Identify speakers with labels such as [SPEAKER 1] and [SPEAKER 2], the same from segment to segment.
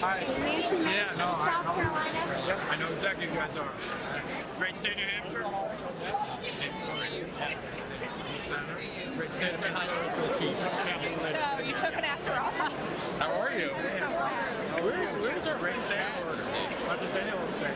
[SPEAKER 1] Hi.
[SPEAKER 2] Nancy
[SPEAKER 1] Yeah, no,
[SPEAKER 2] South Carolina.
[SPEAKER 1] Yeah, I know exactly who you guys are. Great state, New Hampshire. Great state,
[SPEAKER 2] So you took it after all.
[SPEAKER 1] How are you? Where's our great state? Not just any old state.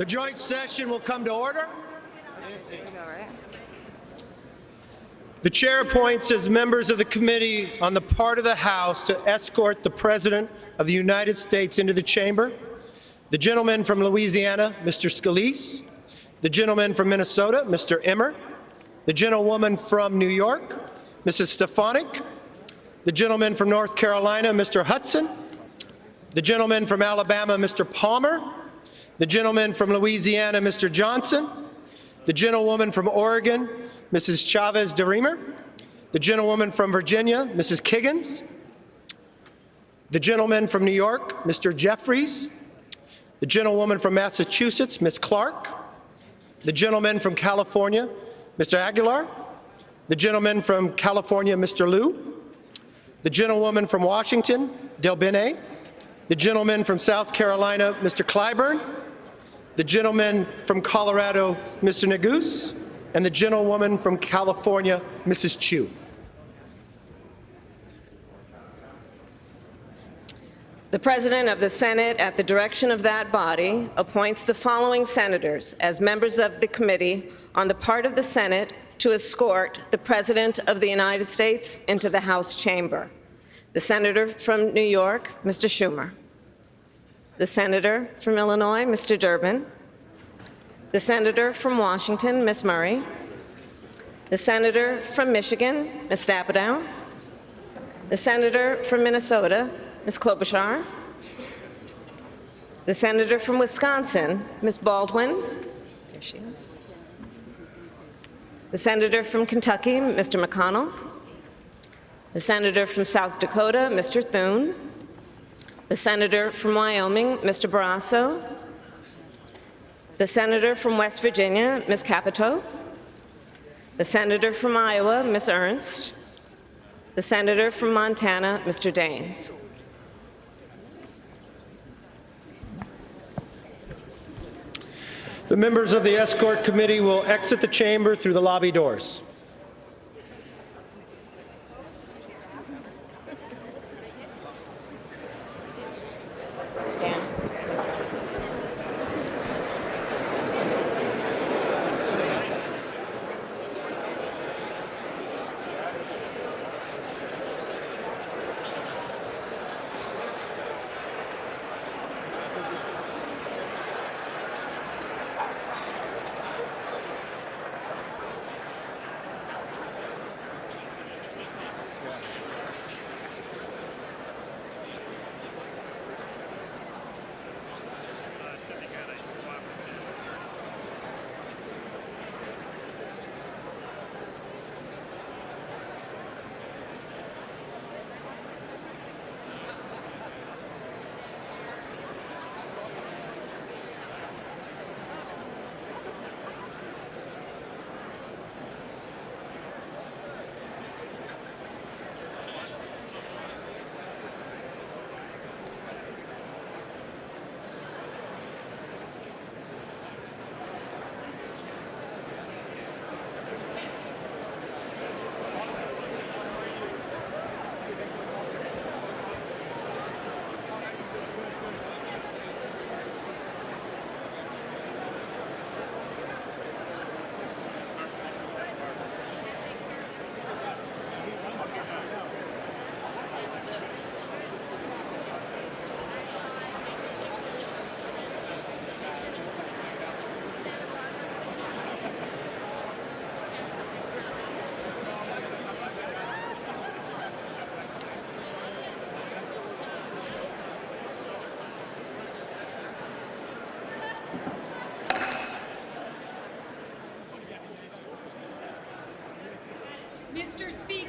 [SPEAKER 3] The joint session will come to order. The chair appoints as members of the committee on the part of the House to escort the President of the United States into the chamber: the gentleman from Louisiana, Mr. Scalise; the gentleman from Minnesota, Mr. Emmer; the gentlewoman from New York, Mrs. Stefanik; the gentleman from North Carolina, Mr. Hudson; the gentleman from Alabama, Mr. Palmer; the gentleman from Louisiana, Mr. Johnson; the gentlewoman from Oregon, Mrs. Chavez DeRemer; the gentlewoman from Virginia, Mrs. Kiggins; the gentleman from New York, Mr. Jeffries; the gentlewoman from Massachusetts, Ms. Clark; the gentleman from California, Mr. Aguilar; the gentleman from California, Mr. Liu; the gentlewoman from Washington, Del Bene; the gentleman from South Carolina, Mr. Clyburn; the gentleman from Colorado, Mr. Neguse; and the gentlewoman from California, Mrs. Chu.
[SPEAKER 4] The President of the Senate, at the direction of that body, appoints the following senators as members of the committee on the part of the Senate to escort the President of the United States into the House chamber: the Senator from New York, Mr. Schumer; the Senator from Illinois, Mr. Durbin; the Senator from Washington, Ms. Murray; the Senator from Michigan, Ms. Stapadow; the Senator from Minnesota, Ms. Klobuchar; the Senator from Wisconsin, Ms. Baldwin; there she is; the Senator from Kentucky, Mr. McConnell; the Senator from South Dakota, Mr. Thune; the Senator from Wyoming, Mr. Barrasso; the Senator from West Virginia, Ms. Capito; the Senator from Iowa, Ms. Ernst; the Senator from Montana, Mr. Daines.
[SPEAKER 3] The members of the escort committee will exit the chamber through the lobby doors.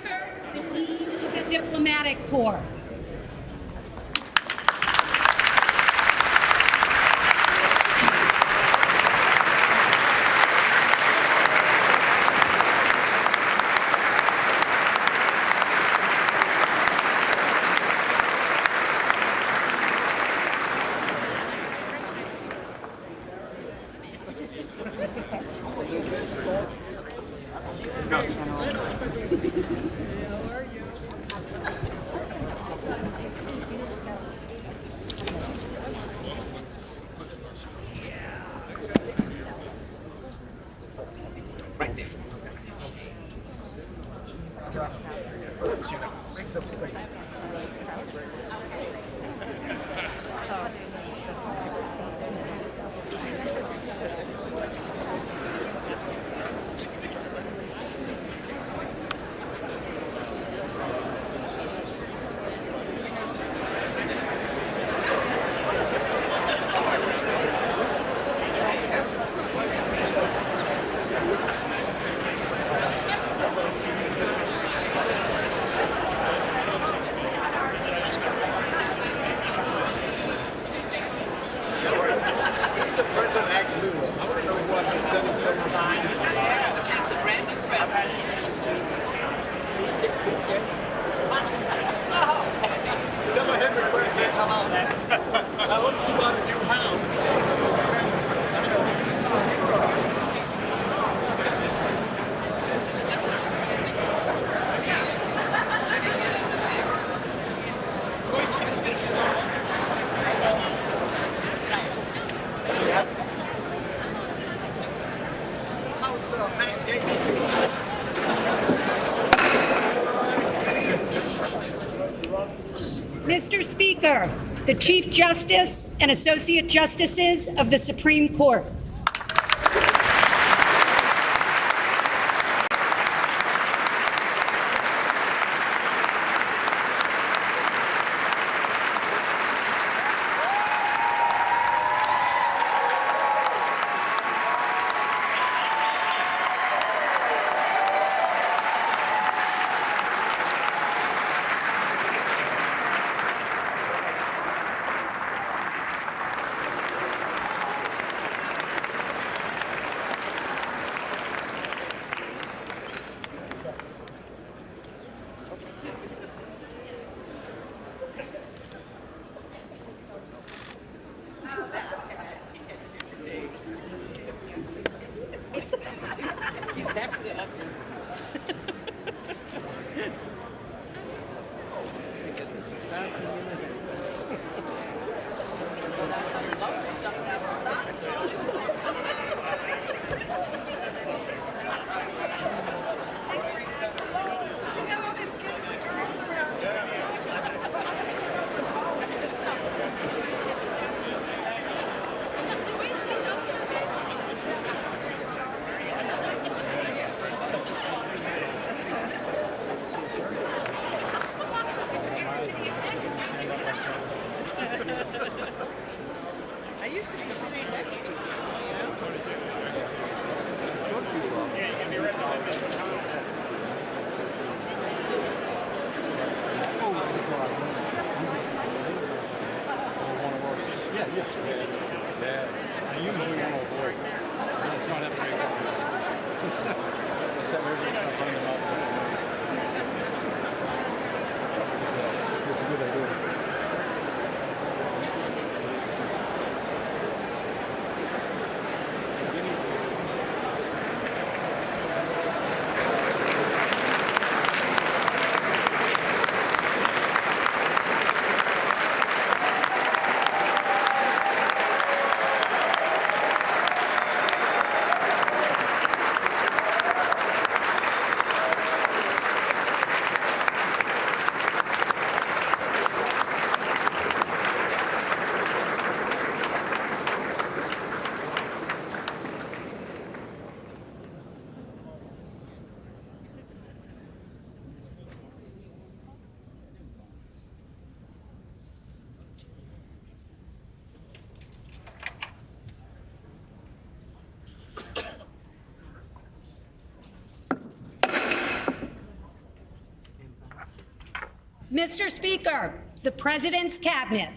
[SPEAKER 2] Speaker, the Dean of the Diplomatic Corps.
[SPEAKER 5] Right there. Make some space. I hope she bought a new house. How's Matt Gates doing?
[SPEAKER 2] Mr. Speaker, the Chief Justice and Associate Justices of the Supreme Court.
[SPEAKER 6] I used to be sitting next to you, you know?
[SPEAKER 1] I usually want to avoid. It's not that big. Except we're just not putting them up. It's a good idea.
[SPEAKER 2] Mr. Speaker, the President's Cabinet.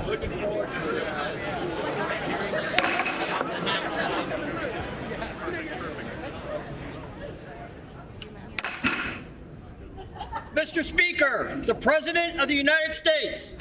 [SPEAKER 1] Looking forward to it, guys.
[SPEAKER 7] Mr. Speaker, the President of the United States.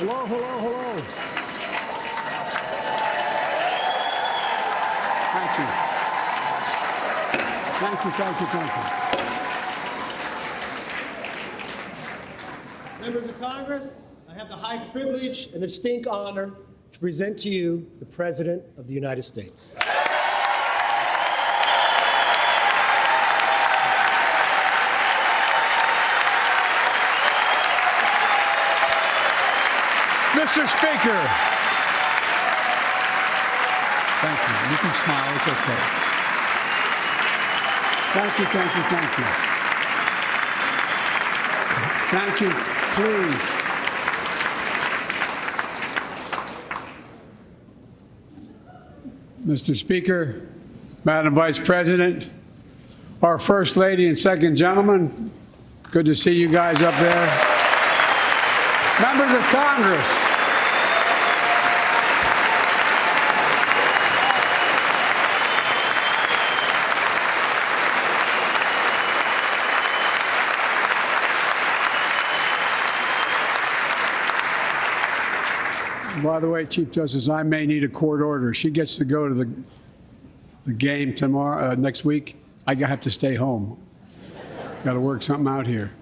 [SPEAKER 8] Hello, hello, hello. Thank you. Thank you, thank you, thank you.
[SPEAKER 3] Members of Congress, I have the high privilege and the distinct honor to present to you the President of the United States.
[SPEAKER 8] Mr. Speaker. Thank you. You can smile. It's okay. Thank you, thank you, thank you. Thank you. Please. Mr. Speaker, Madam Vice President, our First Lady and Second Gentleman, good to see you guys up there. Members of Congress. By the way, Chief Justice, I may need a court order. She gets to go to the game tomorrow, next week. I have to stay home. Got to work something out here.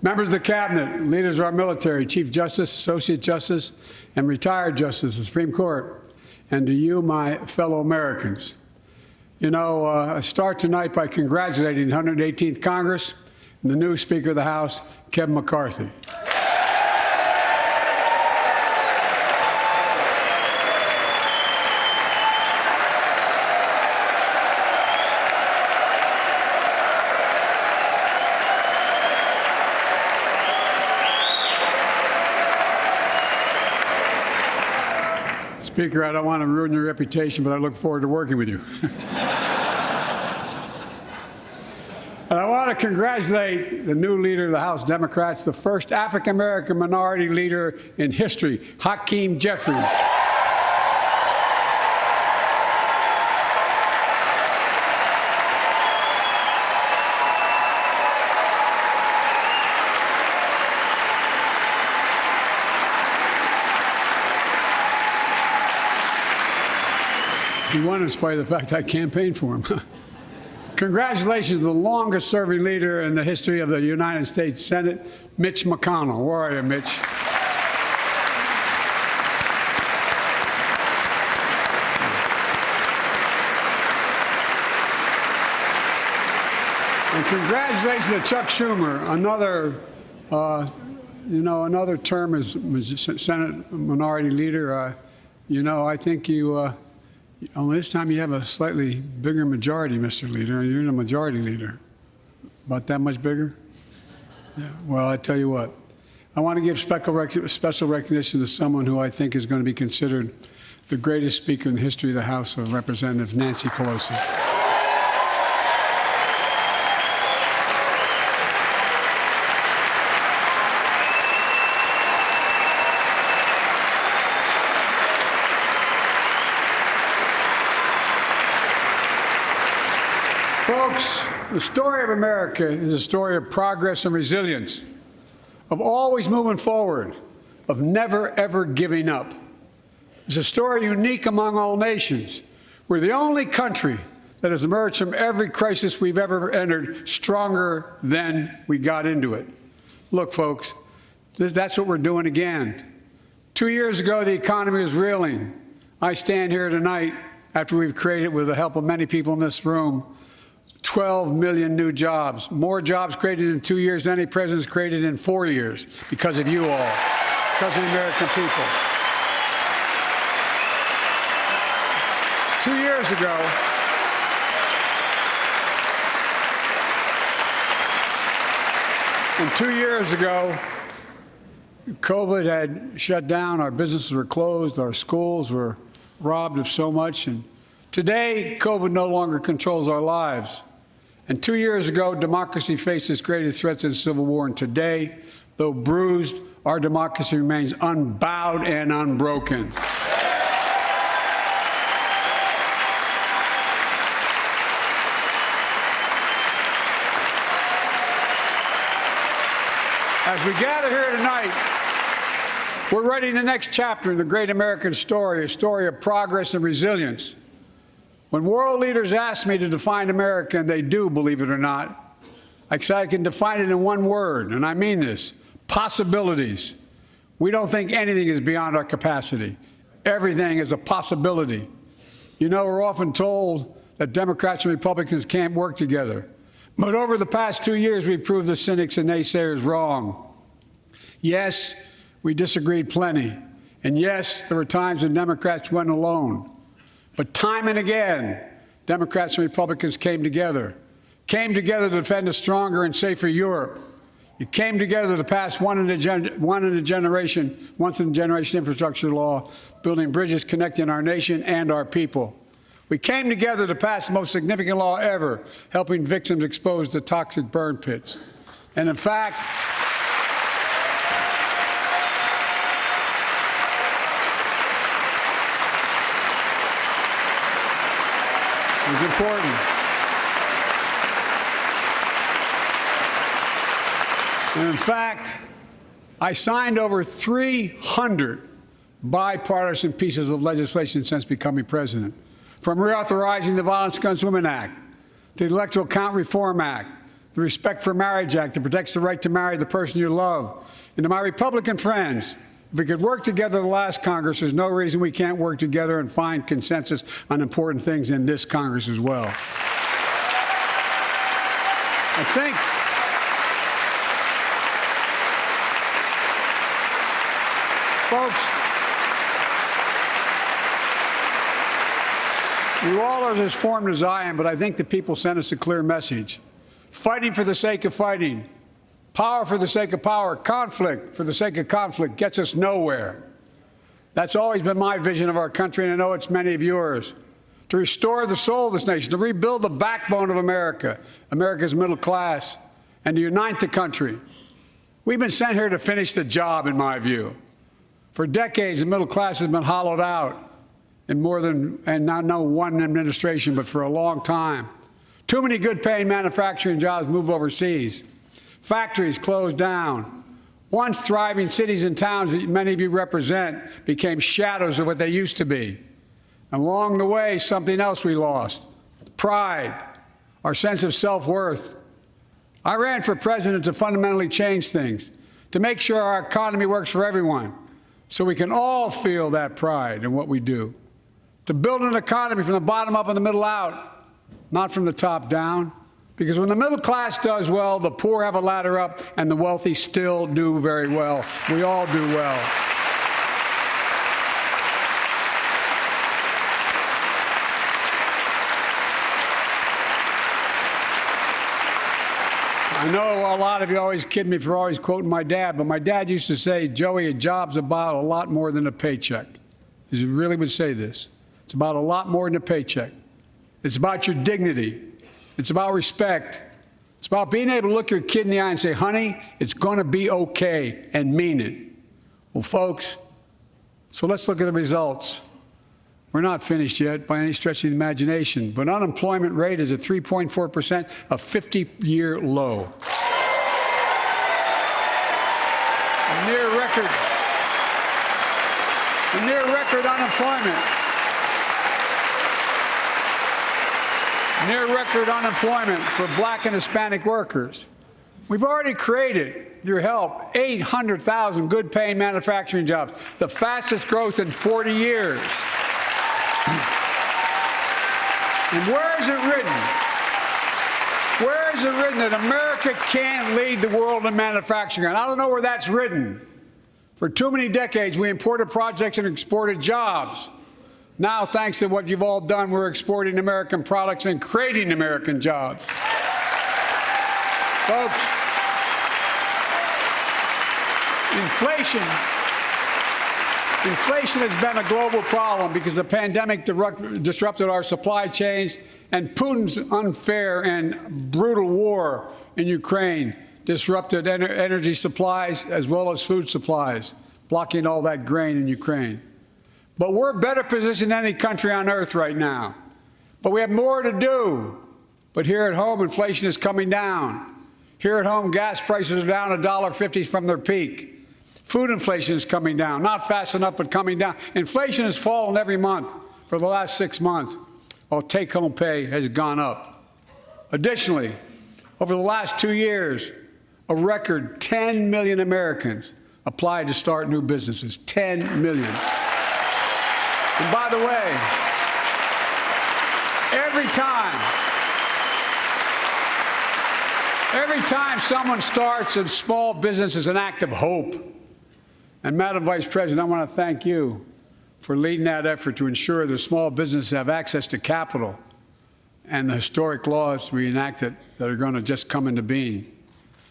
[SPEAKER 8] Members of the Cabinet, leaders of our military, Chief Justice, Associate Justice, and retired Justice of the Supreme Court, and to you, my fellow Americans. You know, I start tonight by congratulating the 118th Congress and the new Speaker of the House, Kevin McCarthy. Speaker, I don't want to ruin your reputation, but I look forward to working with you. And I want to congratulate the new leader of the House Democrats, the first African-American minority leader in history, Hakeem Jeffries. He won in spite of the fact I campaigned for him. Congratulations to the longest-serving leader in the history of the United States Senate, Mitch McConnell. Where are you, Mitch? And congratulations to Chuck Schumer, another term as Senate Minority Leader. I think you. Only this time you have a slightly bigger majority, Mr. Leader, and you're the majority leader. About that much bigger? Yeah. Well, I tell you what, I want to give special recognition to someone who I think is going to be considered the greatest speaker in the history of the House of Representatives, Nancy Pelosi. Folks, the story of America is a story of progress and resilience, of always moving forward, of never, ever giving up. It's a story unique among all nations. We're the only country that has emerged from every crisis we've ever entered stronger than we got into it. Look, folks, that's what we're doing again. 2 years ago, the economy was reeling. I stand here tonight after we've created, with the help of many people in this room, 12 million new jobs, more jobs created in 2 years than any president's created in 4 years, because of you all, because of the American people. 2 years ago, and 2 years ago, COVID had shut down, our businesses were closed, our schools were robbed of so much, and today, COVID no longer controls our lives. And 2 years ago, democracy faced its greatest threat since the Civil War. And today, though bruised, our democracy remains unbowed and unbroken. As we gather here tonight, We're writing the next chapter in the great American story, a story of progress and resilience. When world leaders ask me to define America, and they do, believe it or not, I can define it in one word, and I mean this: possibilities. We don't think anything is beyond our capacity. Everything is a possibility. You know, we're often told that Democrats and Republicans can't work together. But over the past 2 years, we've proved the cynics and naysayers wrong. Yes, we disagreed plenty. And yes, there were times when Democrats went alone. But time and again, Democrats and Republicans came together to defend a stronger and safer Europe. It came together to pass once in a generation infrastructure law, building bridges connecting our nation and our people. We came together to pass the most significant law ever, helping victims exposed to toxic burn pits. And in fact, it was important. And in fact, I signed over 300 bipartisan pieces of legislation since becoming president, from reauthorizing the Violence Against Women Act, to the Electoral Count Reform Act, the Respect for Marriage Act that protects the right to marry the person you love. And to my Republican friends, if we could work together the last Congress, there's no reason we can't work together and find consensus on important things in this Congress as well. I think folks, you all are as formed as I am, but I think the people sent us a clear message. Fighting for the sake of fighting, power for the sake of power, conflict for the sake of conflict gets us nowhere. That's always been my vision of our country, and I know it's many of yours. To restore the soul of this nation, to rebuild the backbone of America, America's middle class, and to unite the country. We've been sent here to finish the job, in my view. For decades, the middle class has been hollowed out in more than, and not no one administration, but for a long time. Too many good-paying manufacturing jobs move overseas. Factories closed down. Once thriving cities and towns that many of you represent became shadows of what they used to be. And along the way, something else we lost: pride, our sense of self-worth. I ran for president to fundamentally change things, to make sure our economy works for everyone, so we can all feel that pride in what we do. To build an economy from the bottom up and the middle out, not from the top down. Because when the middle class does well, the poor have a ladder up, and the wealthy still do very well. We all do well. I know a lot of you always kid me for always quoting my dad, but my dad used to say, "Joey, a job's about a lot more than a paycheck." He really would say this. It's about a lot more than a paycheck. It's about your dignity. It's about respect. It's about being able to look your kid in the eye and say, "Honey, it's going to be okay," and mean it. Well, folks, so let's look at the results. We're not finished yet by any stretch of the imagination, but unemployment rate is at 3.4%, a 50-year low. A near record unemployment. Near record unemployment for Black and Hispanic workers. We've already created, your help, 800,000 good-paying manufacturing jobs, the fastest growth in 40 years. And where is it written? Where is it written that America can't lead the world in manufacturing? And I don't know where that's written. For too many decades, we imported projects and exported jobs. Now, thanks to what you've all done, we're exporting American products and creating American jobs. Folks, inflation has been a global problem because the pandemic disrupted our supply chains, and Putin's unfair and brutal war in Ukraine disrupted energy supplies as well as food supplies, blocking all that grain in Ukraine. But we're better positioned than any country on earth right now. But we have more to do. But here at home, inflation is coming down. Here at home, gas prices are down $1.50 from their peak. Food inflation is coming down, not fast enough, but coming down. Inflation has fallen every month for the last 6 months, while take-home pay has gone up. Additionally, over the last 2 years, a record 10 million Americans applied to start new businesses. 10 million. And by the way, every time someone starts a small business is an act of hope. And Madam Vice President, I want to thank you for leading that effort to ensure that small businesses have access to capital and the historic laws we enacted that are going to just come into being.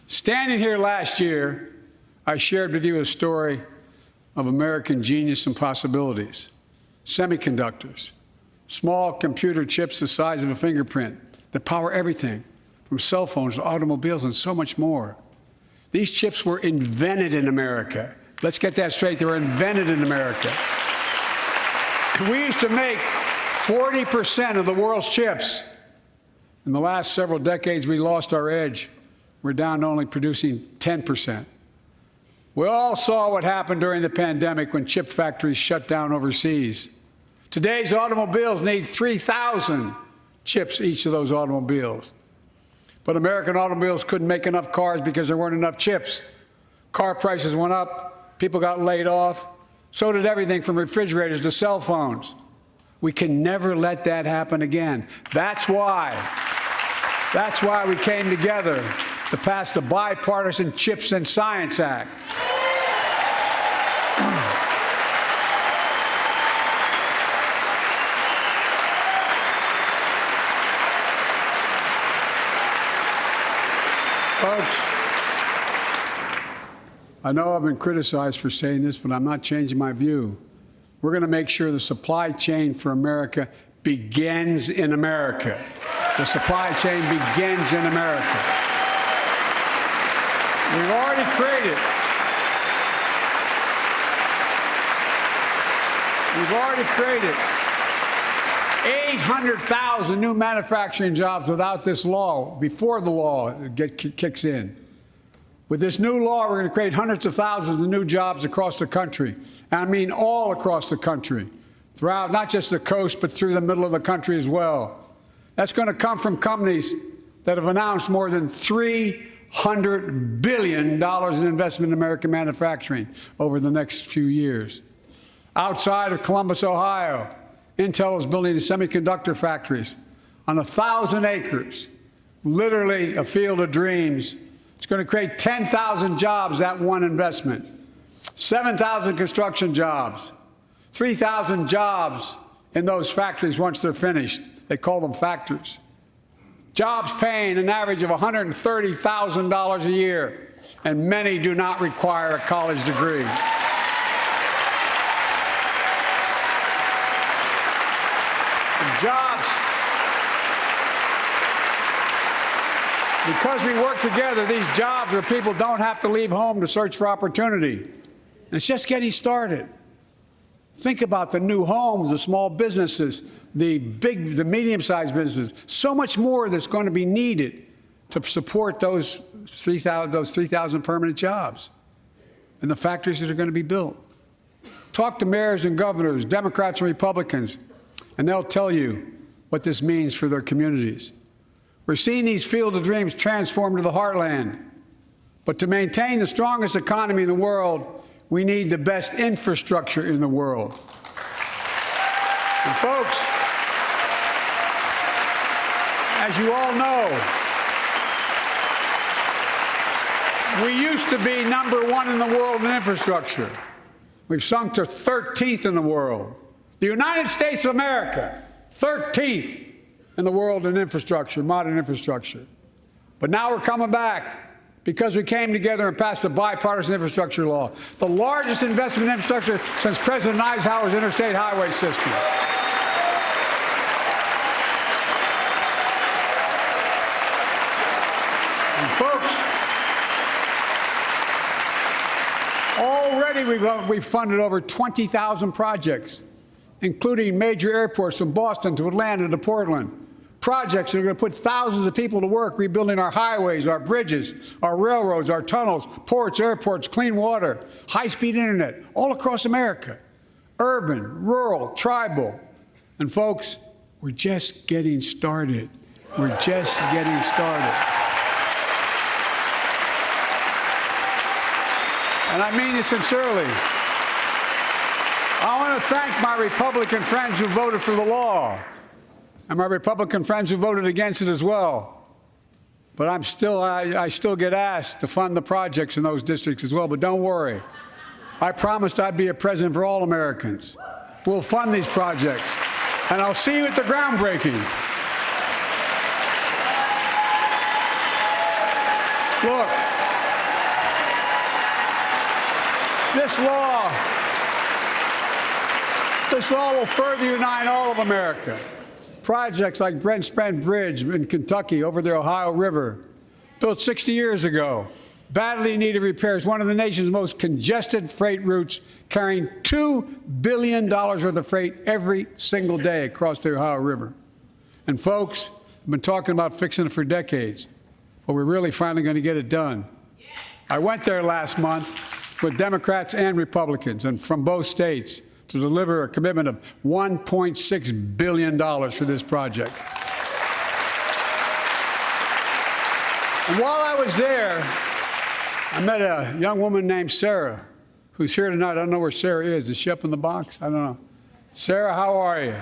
[SPEAKER 8] Standing here last year, I shared with you a story of American genius and possibilities. Semiconductors, small computer chips the size of a fingerprint that power everything from cell phones to automobiles and so much more. These chips were invented in America. Let's get that straight. They were invented in America. We used to make 40% of the world's chips. In the last several decades, we lost our edge. We're down to only producing 10%. We all saw what happened during the pandemic when chip factories shut down overseas. Today's automobiles need 3,000 chips, each of those automobiles. But American automobiles couldn't make enough cars because there weren't enough chips. Car prices went up, people got laid off. So did everything from refrigerators to cell phones. We can never let that happen again. That's why we came together to pass the Bipartisan Chips and Science Act. Folks, I know I've been criticized for saying this, but I'm not changing my view. We're going to make sure the supply chain for America begins in America. The supply chain begins in America. We've already created 800,000 new manufacturing jobs without this law, before the law kicks in. With this new law, we're going to create hundreds of thousands of new jobs across the country. And I mean all across the country, throughout not just the coast, but through the middle of the country as well. That's going to come from companies that have announced more than $300 billion in investment in American manufacturing over the next few years. Outside of Columbus, Ohio, Intel is building semiconductor factories on 1,000 acres, literally a field of dreams. It's going to create 10,000 jobs, that one investment, 7,000 construction jobs, 3,000 jobs in those factories once they're finished. They call them factories. Jobs paying an average of $130,000 a year, and many do not require a college degree. Jobs. Because we work together, these jobs where people don't have to leave home to search for opportunity. And it's just getting started. Think about the new homes, the small businesses, the medium-sized businesses. So much more that's going to be needed to support those 3,000 permanent jobs and the factories that are going to be built. Talk to mayors and governors, Democrats and Republicans, and they'll tell you what this means for their communities. We're seeing these field of dreams transform to the heartland. But to maintain the strongest economy in the world, we need the best infrastructure in the world. And folks, as you all know, we used to be #1 in the world in infrastructure. We've sunk to 13th in the world. The United States of America, 13th in the world in infrastructure, modern infrastructure. But now we're coming back because we came together and passed the bipartisan infrastructure law, the largest investment in infrastructure since President Eisenhower's interstate highway system. And folks, already we've funded over 20,000 projects, including major airports from Boston to Atlanta to Portland, projects that are going to put thousands of people to work rebuilding our highways, our bridges, our railroads, our tunnels, ports, airports, clean water, high-speed internet, all across America. Urban, rural, tribal. And folks, we're just getting started. We're just getting started. And I mean it sincerely. I want to thank my Republican friends who voted for the law, and my Republican friends who voted against it as well. But I still get asked to fund the projects in those districts as well. But don't worry. I promised I'd be a president for all Americans. We'll fund these projects. And I'll see you at the groundbreaking. Look, this law will further unite all of America. Projects like Brent Spence Bridge in Kentucky over the Ohio River, built 60 years ago, badly needed repairs, one of the nation's most congested freight routes, carrying $2 billion worth of freight every single day across the Ohio River. And folks, I've been talking about fixing it for decades, but we're really finally going to get it done. Yes. I went there last month with Democrats and Republicans and from both states to deliver a commitment of $1.6 billion for this project. And while I was there, I met a young woman named Sarah, who's here tonight. I don't know where Sarah is. Is she up in the box? I don't know. Sarah, how are you?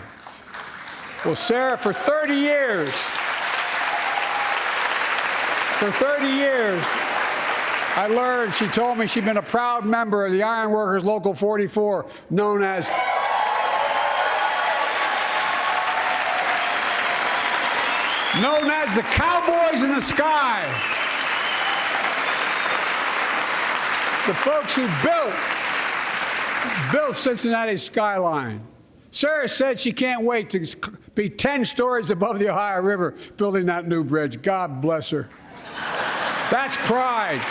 [SPEAKER 8] Well, Sarah, for 30 years, I learned, she told me she'd been a proud member of the Iron Workers Local 44, known as the Cowboys in the Sky. The folks who built Cincinnati's skyline. Sarah said she can't wait to be 10 stories above the Ohio River building that new bridge. God bless her. That's pride.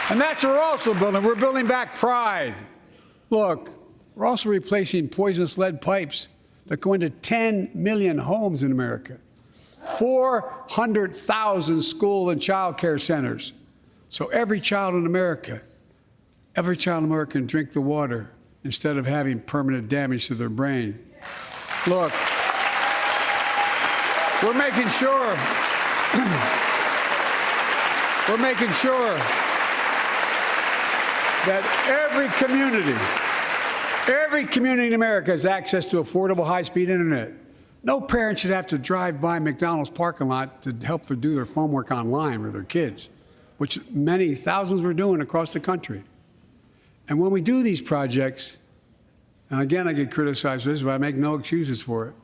[SPEAKER 8] And that's what we're also building. We're building back pride. Look, we're also replacing poisonous lead pipes that go into 10 million homes in America, 400,000 school and child care centers. So every child in America can drink the water instead of having permanent damage to their brain. Look, we're making sure that every community in America has access to affordable high-speed internet. No parent should have to drive by McDonald's parking lot to help them do their homework online with their kids, which many thousands were doing across the country. And when we do these projects, and again I get criticized for this, but I make no excuses for it,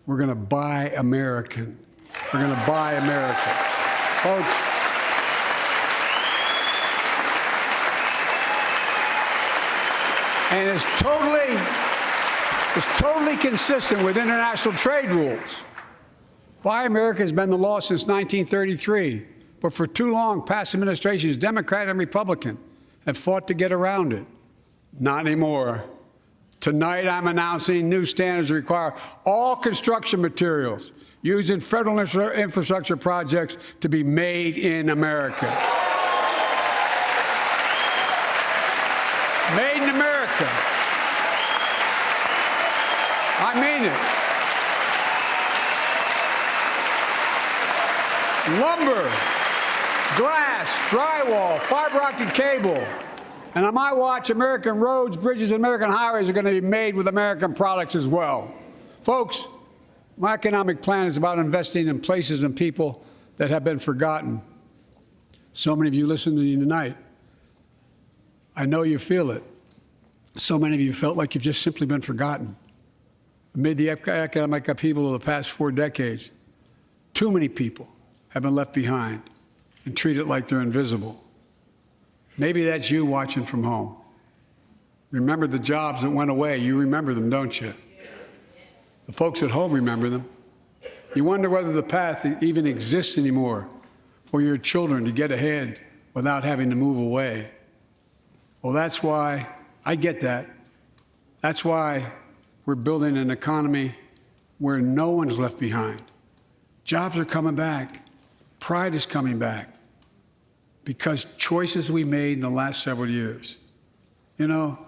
[SPEAKER 8] we're going to buy American. We're going to buy America. Folks, and it's totally consistent with international trade rules. Buy America has been the law since 1933, but for too long, past administrations, Democrat and Republican, have fought to get around it. Not anymore. Tonight, I'm announcing new standards that require all construction materials used in federal infrastructure projects to be made in America. Made in America. I mean it. Lumber, glass, drywall, fiber optic cable. And on my watch, American roads, bridges, and American highways are going to be made with American products as well. Folks, my economic plan is about investing in places and people that have been forgotten. So many of you listening to me tonight, I know you feel it. So many of you felt like you've just simply been forgotten. Amid the economic upheaval of the past 4 decades, too many people have been left behind and treated like they're invisible. Maybe that's you watching from home. Remember the jobs that went away. You remember them, don't you? The folks at home remember them. You wonder whether the path even exists anymore for your children to get ahead without having to move away. Well, that's why I get that. That's why we're building an economy where no one's left behind. Jobs are coming back. Pride is coming back because choices we made in the last several years. You know,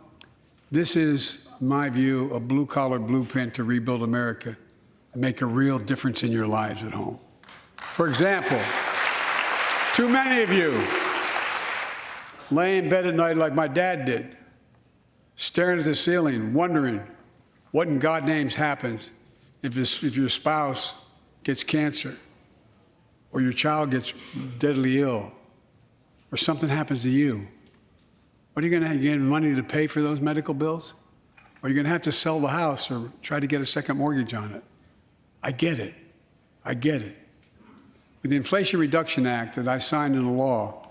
[SPEAKER 8] this is, in my view, a blue-collar blueprint to rebuild America and make a real difference in your lives at home. For example, too many of you lay in bed at night like my dad did, staring at the ceiling, wondering what in God's name happens if your spouse gets cancer, or your child gets deadly ill, or something happens to you. What are you going to have? You get money to pay for those medical bills? Or are you going to have to sell the house or try to get a second mortgage on it? I get it. I get it. With the Inflation Reduction Act that I signed into law,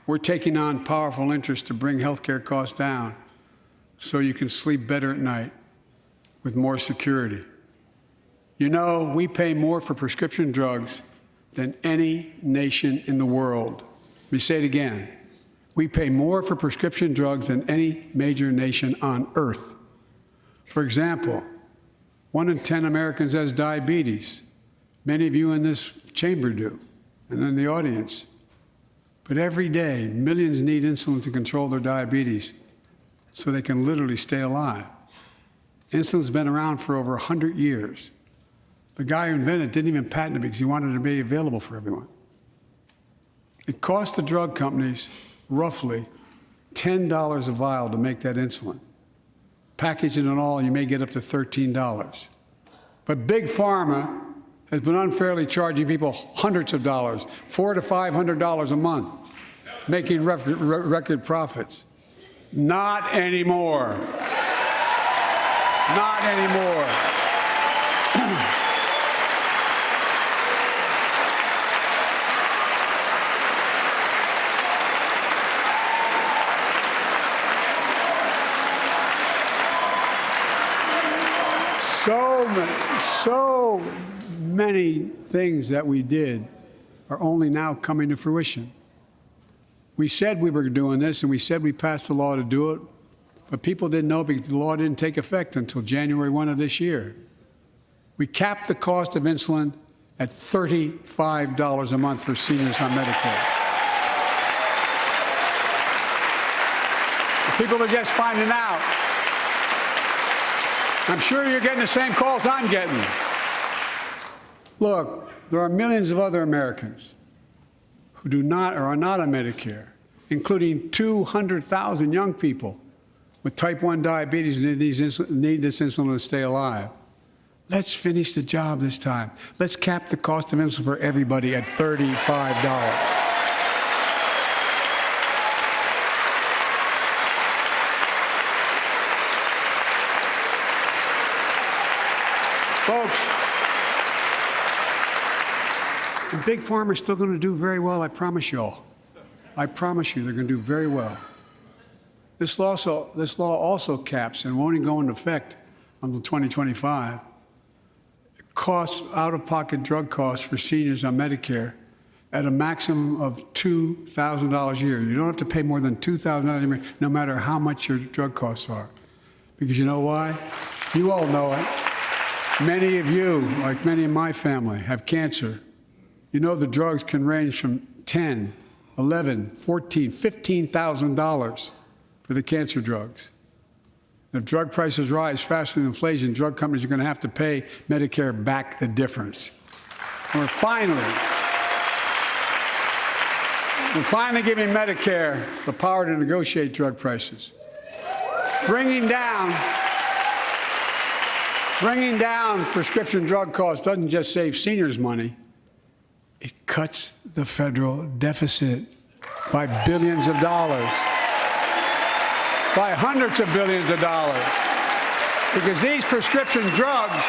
[SPEAKER 8] we're taking on powerful interests to bring health care costs down so you can sleep better at night with more security. You know, we pay more for prescription drugs than any nation in the world. Let me say it again. We pay more for prescription drugs than any major nation on earth. For example, 1 in 10 Americans has diabetes. Many of you in this chamber do, and in the audience. But every day, millions need insulin to control their diabetes so they can literally stay alive. Insulin's been around for over 100 years. The guy who invented it didn't even patent it because he wanted it to be available for everyone. It cost the drug companies roughly $10 a vial to make that insulin. Packaging and all, you may get up to $13. But Big Pharma has been unfairly charging people hundreds of dollars, $400 to $500 a month, making record profits. Not anymore. Not anymore. So many things that we did are only now coming to fruition. We said we were doing this, and we said we passed the law to do it, but people didn't know because the law didn't take effect until January 1 of this year. We capped the cost of insulin at $35 a month for seniors on Medicare. People are just finding out. I'm sure you're getting the same calls I'm getting. Look, there are millions of other Americans who do not or are not on Medicare, including 200,000 young people with type 1 diabetes who need this insulin to stay alive. Let's finish the job this time. Let's cap the cost of insulin for everybody at $35. Folks, and Big Pharma is still going to do very well, I promise you all. I promise you they're going to do very well. This law also caps and won't even go into effect until 2025. Costs, out-of-pocket drug costs for seniors on Medicare at a maximum of $2,000 a year. You don't have to pay more than $2,000 a year, no matter how much your drug costs are. Because you know why? You all know it. Many of you, like many in my family, have cancer. You know the drugs can range from $10,000, $11,000, $14,000, $15,000 for the cancer drugs. If drug prices rise faster than inflation, drug companies are going to have to pay Medicare back the difference. We're finally giving Medicare the power to negotiate drug prices. Bringing down prescription drug costs doesn't just save seniors money, it cuts the federal deficit by billions of dollars, by hundreds of billions of dollars. Because these prescription drugs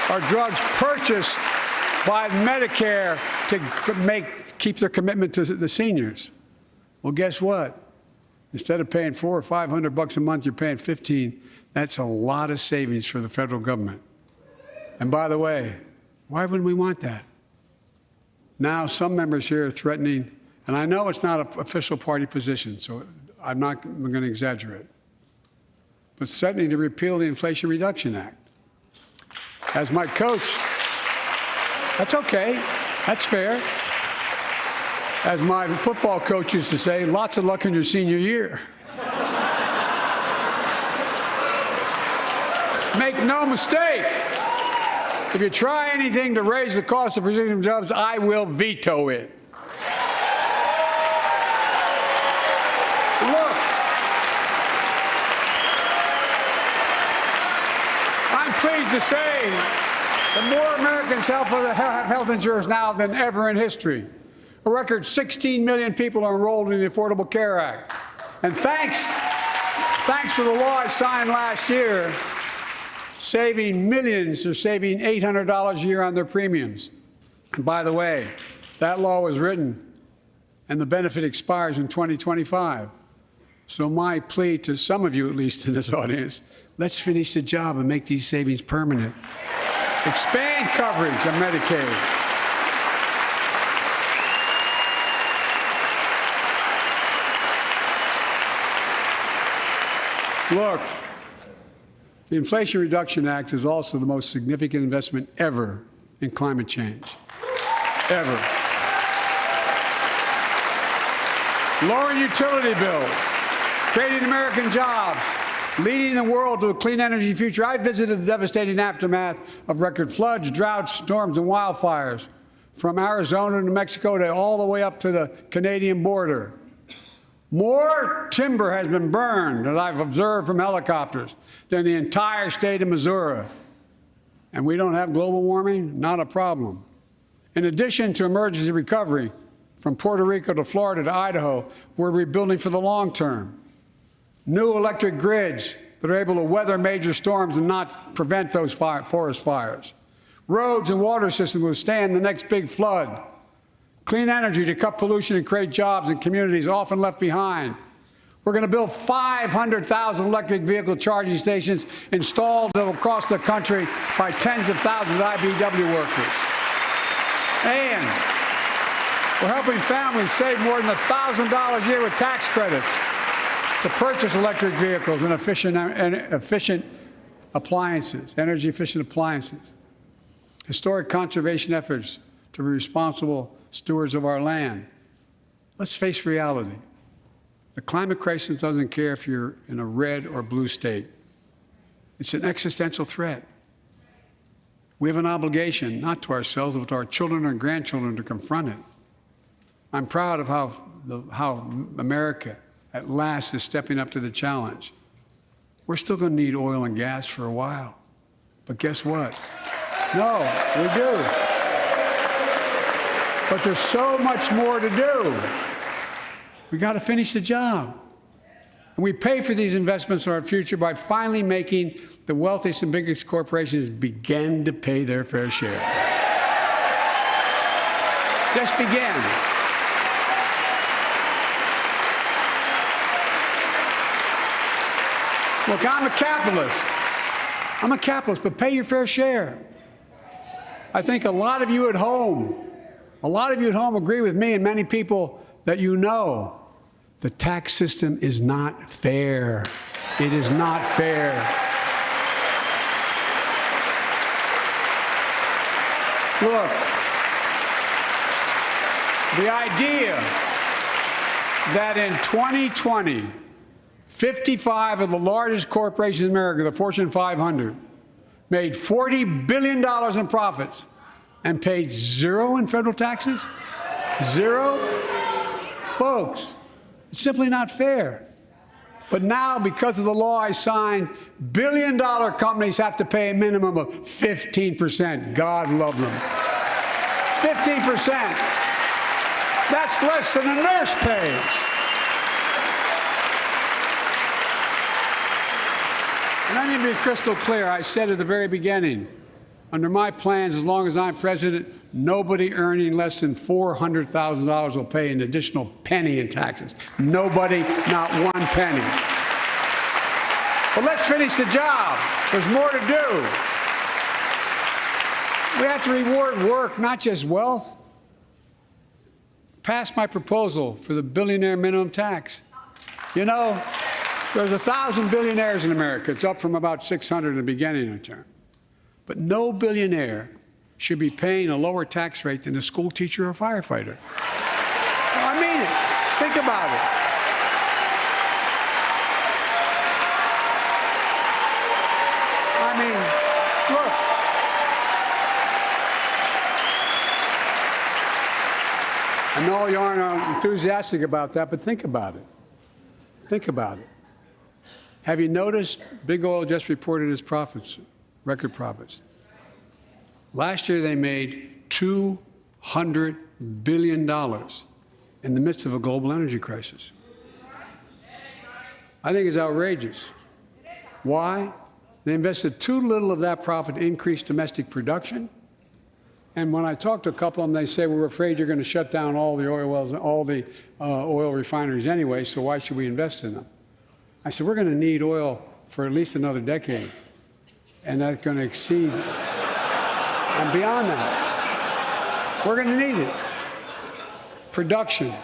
[SPEAKER 8] are drugs purchased by Medicare to keep their commitment to the seniors. Well, guess what? Instead of paying $400 or $500 a month, you're paying $15. That's a lot of savings for the federal government. And by the way, why wouldn't we want that? Now, some members here are threatening, and I know it's not an official party position, so I'm going to exaggerate, but threatening to repeal the Inflation Reduction Act. As my coach That's okay. That's fair. As my football coach used to say, lots of luck in your senior year. Make no mistake, if you try anything to raise the cost of producing jobs, I will veto it. Look, I'm pleased to say that more Americans have health insurance now than ever in history. A record 16 million people are enrolled in the Affordable Care Act. And thanks to the law I signed last year, saving millions are saving $800 a year on their premiums. And by the way, that law was written and the benefit expires in 2025. So my plea to some of you, at least in this audience, let's finish the job and make these savings permanent. Expand coverage of Medicaid. Look, the Inflation Reduction Act is also the most significant investment ever in climate change. Ever. Lowering utility bills, creating American jobs, leading the world to a clean energy future. I visited the devastating aftermath of record floods, droughts, storms, and wildfires from Arizona to Mexico to all the way up to the Canadian border. More timber has been burned, as I've observed from helicopters, than the entire state of Missouri. And we don't have global warming? Not a problem. In addition to emergency recovery, from Puerto Rico to Florida to Idaho, we're rebuilding for the long term. New electric grids that are able to weather major storms and not prevent those forest fires. Roads and water systems withstand the next big flood. Clean energy to cut pollution and create jobs in communities often left behind. We're going to build 500,000 electric vehicle charging stations installed across the country by tens of thousands of IBEW workers. And we're helping families save more than $1,000 a year with tax credits to purchase electric vehicles and efficient appliances, energy-efficient appliances. Historic conservation efforts to be responsible stewards of our land. Let's face reality. The climate crisis doesn't care if you're in a red or blue state. It's an existential threat. We have an obligation, not to ourselves, but to our children and grandchildren, to confront it. I'm proud of how America, at last, is stepping up to the challenge. We're still going to need oil and gas for a while. But guess what? No, we do. But there's so much more to do. We got to finish the job. And we pay for these investments in our future by finally making the wealthiest and biggest corporations begin to pay their fair share. Just begin. Look, I'm a capitalist, but pay your fair share. I think a lot of you at home agree with me and many people that you know. The tax system is not fair. It is not fair. Look, the idea that in 2020, 55 of the largest corporations in America, the Fortune 500, made $40 billion in profits and paid zero in federal taxes? Zero? Folks, it's simply not fair. But now, because of the law I signed, billion-dollar companies have to pay a minimum of 15%. God love them. 15%. That's less than a nurse pays. And let me be crystal clear. I said at the very beginning, under my plans, as long as I'm president, nobody earning less than $400,000 will pay an additional penny in taxes. Nobody, not one penny. But let's finish the job. There's more to do. We have to reward work, not just wealth. Pass my proposal for the billionaire minimum tax. You know, there's 1,000 billionaires in America. It's up from about 600 in the beginning of the term. But no billionaire should be paying a lower tax rate than a school teacher or firefighter. I mean it. Think about it. I mean, look. I know you aren't enthusiastic about that, but think about it. Think about it. Have you noticed Big Oil just reported its profits, record profits? Last year they made $200 billion in the midst of a global energy crisis. I think it's outrageous. Why? They invested too little of that profit to increase domestic production. And when I talk to a couple of them, they say, we're afraid you're going to shut down all the oil wells, all the oil refineries anyway, so why should we invest in them? I said, we're going to need oil for at least another decade, and that's going to exceed and beyond that. We're going to need it. Production.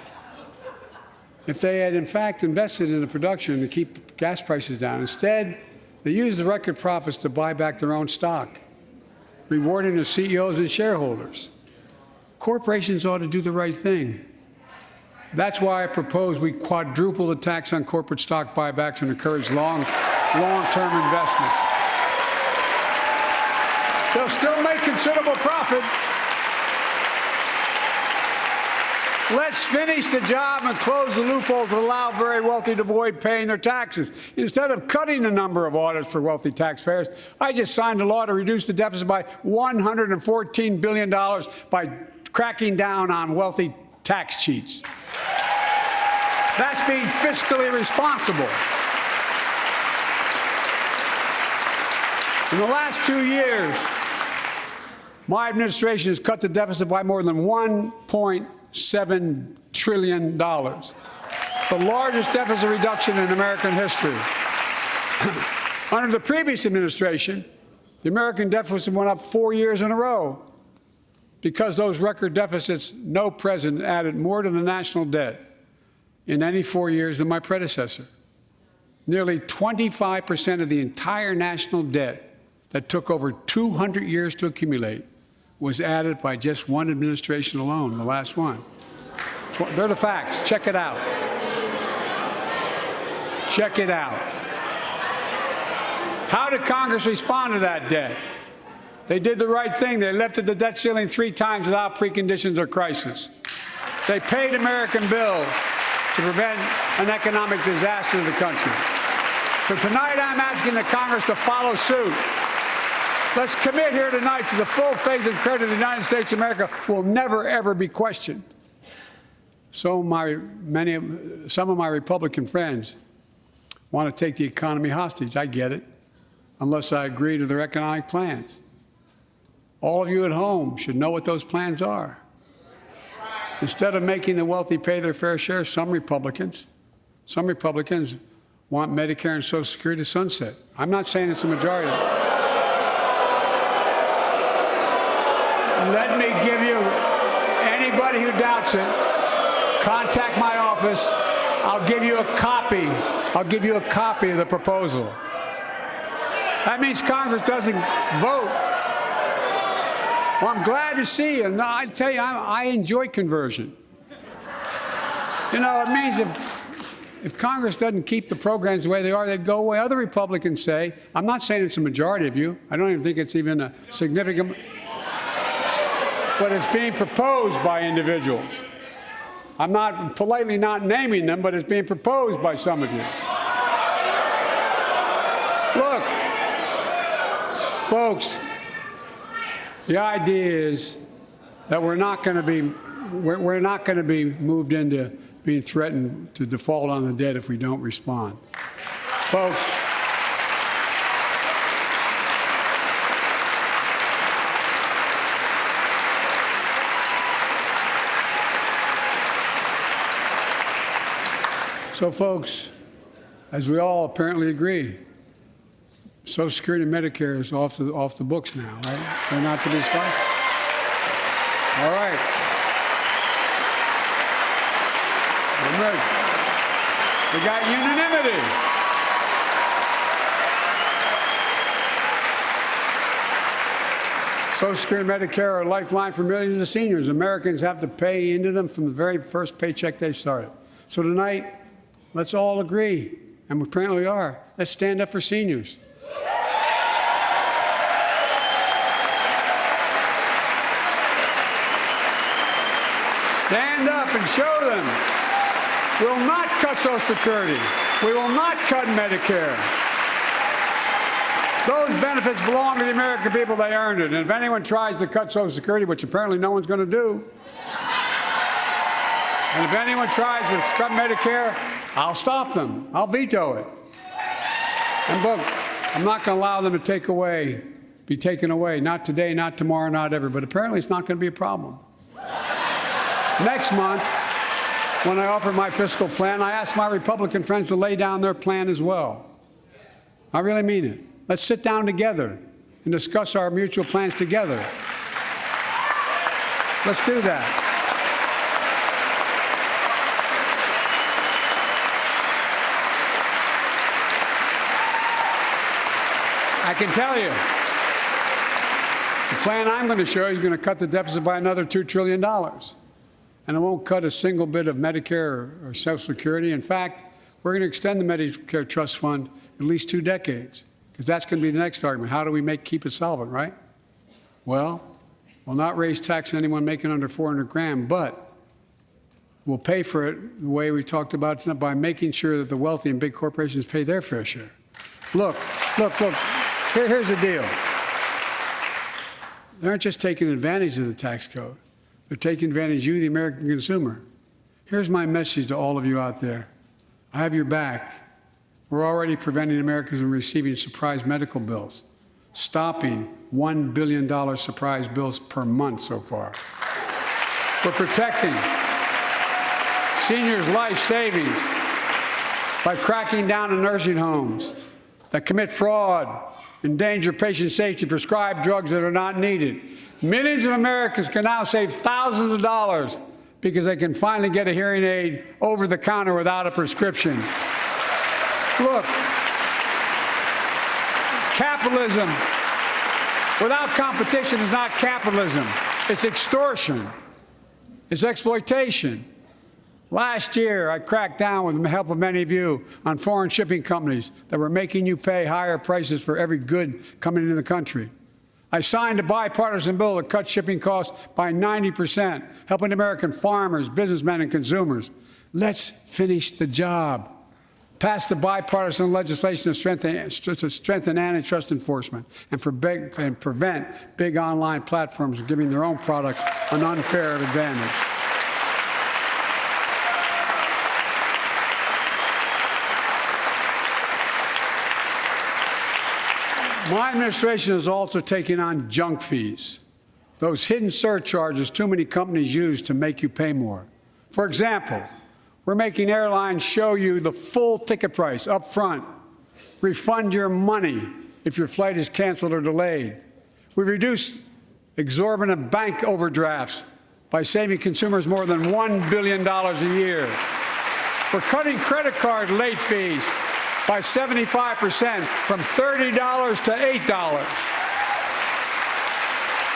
[SPEAKER 8] If they had, in fact, invested in the production to keep gas prices down, instead, they used the record profits to buy back their own stock, rewarding their CEOs and shareholders. Corporations ought to do the right thing. That's why I propose we quadruple the tax on corporate stock buybacks and encourage long-term investments. They'll still make considerable profit. Let's finish the job and close the loopholes that allow very wealthy to avoid paying their taxes. Instead of cutting the number of audits for wealthy taxpayers, I just signed a law to reduce the deficit by $114 billion by cracking down on wealthy tax cheats. That's being fiscally responsible. In the last 2 years, my administration has cut the deficit by more than $1.7 trillion, the largest deficit reduction in American history. Under the previous administration, the American deficit went up 4 years in a row. Because those record deficits, no president added more to the national debt in any 4 years than my predecessor. Nearly 25% of the entire national debt that took over 200 years to accumulate was added by just one administration alone, the last one. They're the facts. Check it out. Check it out. How did Congress respond to that debt? They did the right thing. They lifted the debt ceiling 3 times without preconditions or crisis. They paid American bills to prevent an economic disaster to the country. So tonight I'm asking the Congress to follow suit. Let's commit here tonight to the full faith and credit of the United States of America will never, ever be questioned. Some of my Republican friends want to take the economy hostage. I get it, unless I agree to their economic plans. All of you at home should know what those plans are. Instead of making the wealthy pay their fair share, some Republicans want Medicare and Social Security to sunset. I'm not saying it's a majority. Let me give you, anybody who doubts it, contact my office. I'll give you a copy. I'll give you a copy of the proposal. That means Congress doesn't vote. Well, I'm glad to see you. No, I tell you, I enjoy conversion. You know, it means if Congress doesn't keep the programs the way they are, they'd go away. Other Republicans say, I'm not saying it's a majority of you. I don't even think it's even a significant, but it's being proposed by individuals. I'm not politely not naming them, but it's being proposed by some of you. Look, folks, the idea is that we're not going to be moved into being threatened to default on the debt if we don't respond. Folks, as we all apparently agree, Social Security and Medicare is off the books now, right? They're not to be sponsored. All right. We got unanimity. Social Security and Medicare are a lifeline for millions of seniors. Americans have to pay into them from the very first paycheck they started. So tonight, let's all agree, and we apparently are, let's stand up for seniors. Stand up and show them. We will not cut Social Security. We will not cut Medicare. Those benefits belong to the American people. They earned it. And if anyone tries to cut Social Security, which apparently no one's going to do, and if anyone tries to cut Medicare, I'll stop them. I'll veto it. And look, I'm not going to allow them to be taken away. Not today, not tomorrow, not ever. But apparently it's not going to be a problem. Next month, when I offer my fiscal plan, I ask my Republican friends to lay down their plan as well. I really mean it. Let's sit down together and discuss our mutual plans together. Let's do that. I can tell you, the plan I'm going to show you is going to cut the deficit by another $2 trillion. And it won't cut a single bit of Medicare or Social Security. In fact, we're going to extend the Medicare Trust Fund at least 2 decades, because that's going to be the next argument. How do we keep it solvent, right? Well, we'll not raise tax on anyone making under 400 grand, but we'll pay for it the way we talked about tonight, by making sure that the wealthy and big corporations pay their fair share. Look. Here's the deal. They aren't just taking advantage of the tax code. They're taking advantage of you, the American consumer. Here's my message to all of you out there. I have your back. We're already preventing Americans from receiving surprise medical bills, stopping $1 billion surprise bills per month so far. We're protecting seniors' life savings by cracking down on nursing homes that commit fraud, endanger patient safety, prescribe drugs that are not needed. Millions of Americans can now save thousands of dollars because they can finally get a hearing aid over the counter without a prescription. Look, capitalism without competition is not capitalism. It's extortion. It's exploitation. Last year, I cracked down with the help of many of you on foreign shipping companies that were making you pay higher prices for every good coming into the country. I signed a bipartisan bill that cut shipping costs by 90%, helping American farmers, businessmen, and consumers. Let's finish the job. Pass the bipartisan legislation to strengthen antitrust enforcement and prevent big online platforms from giving their own products an unfair advantage. My administration is also taking on junk fees, those hidden surcharges too many companies use to make you pay more. For example, we're making airlines show you the full ticket price up front, refund your money if your flight is canceled or delayed. We've reduced exorbitant bank overdrafts by saving consumers more than $1 billion a year. We're cutting credit card late fees by 75%, from $30 to $8.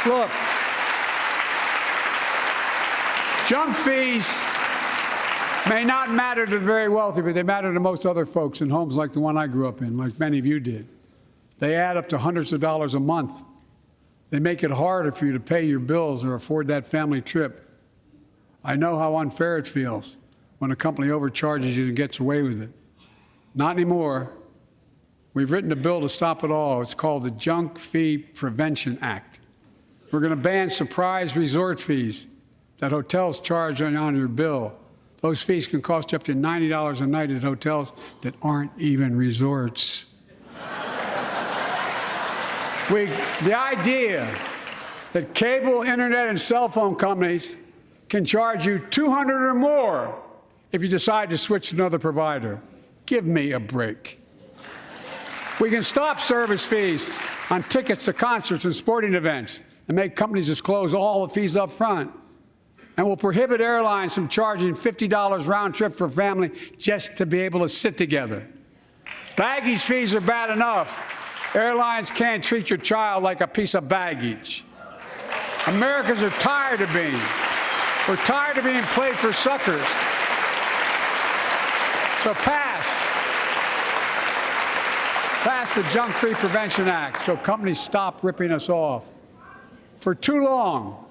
[SPEAKER 8] Look, junk fees may not matter to the very wealthy, but they matter to most other folks in homes like the one I grew up in, like many of you did. They add up to hundreds of dollars a month. They make it harder for you to pay your bills or afford that family trip. I know how unfair it feels when a company overcharges you and gets away with it. Not anymore. We've written a bill to stop it all. It's called the Junk Fee Prevention Act. We're going to ban surprise resort fees that hotels charge on your bill. Those fees can cost you up to $90 a night at hotels that aren't even resorts. The idea that cable, internet, and cell phone companies can charge you $200 or more if you decide to switch to another provider. Give me a break. We can stop service fees on tickets to concerts and sporting events and make companies disclose all the fees up front. And we'll prohibit airlines from charging $50 round trip for a family just to be able to sit together. Baggage fees are bad enough. Airlines can't treat your child like a piece of baggage. Americans are tired of being. We're tired of being played for suckers. So pass the Junk-Free Prevention Act so companies stop ripping us off. For too long,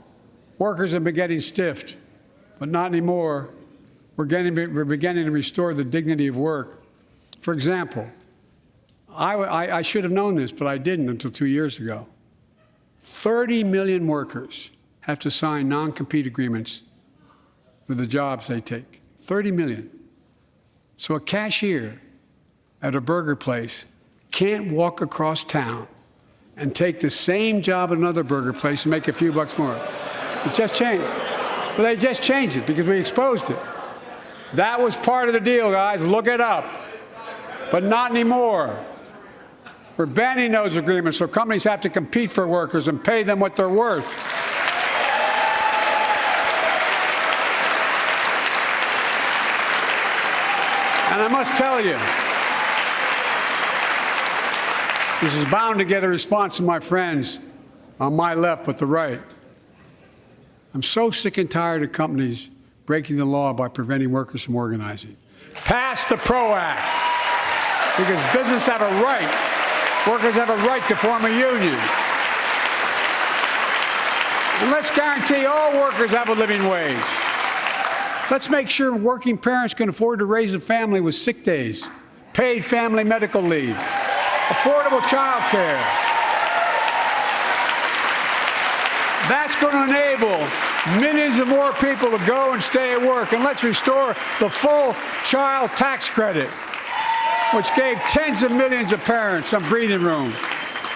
[SPEAKER 8] workers have been getting stiffed, but not anymore. We're beginning to restore the dignity of work. For example, I should have known this, but I didn't until 2 years ago. 30 million workers have to sign non-compete agreements with the jobs they take. 30 million. So a cashier at a burger place can't walk across town and take the same job at another burger place and make a few bucks more. It just changed. But they just changed it because we exposed it. That was part of the deal, guys. Look it up. But not anymore. We're banning those agreements so companies have to compete for workers and pay them what they're worth. And I must tell you, this is bound to get a response from my friends on my left but the right. I'm so sick and tired of companies breaking the law by preventing workers from organizing. Pass the PRO Act, because business have a right, workers have a right to form a union. And let's guarantee all workers have a living wage. Let's make sure working parents can afford to raise a family with sick days, paid family medical leave, affordable child care. That's going to enable millions of more people to go and stay at work. And let's restore the full child tax credit, which gave tens of millions of parents some breathing room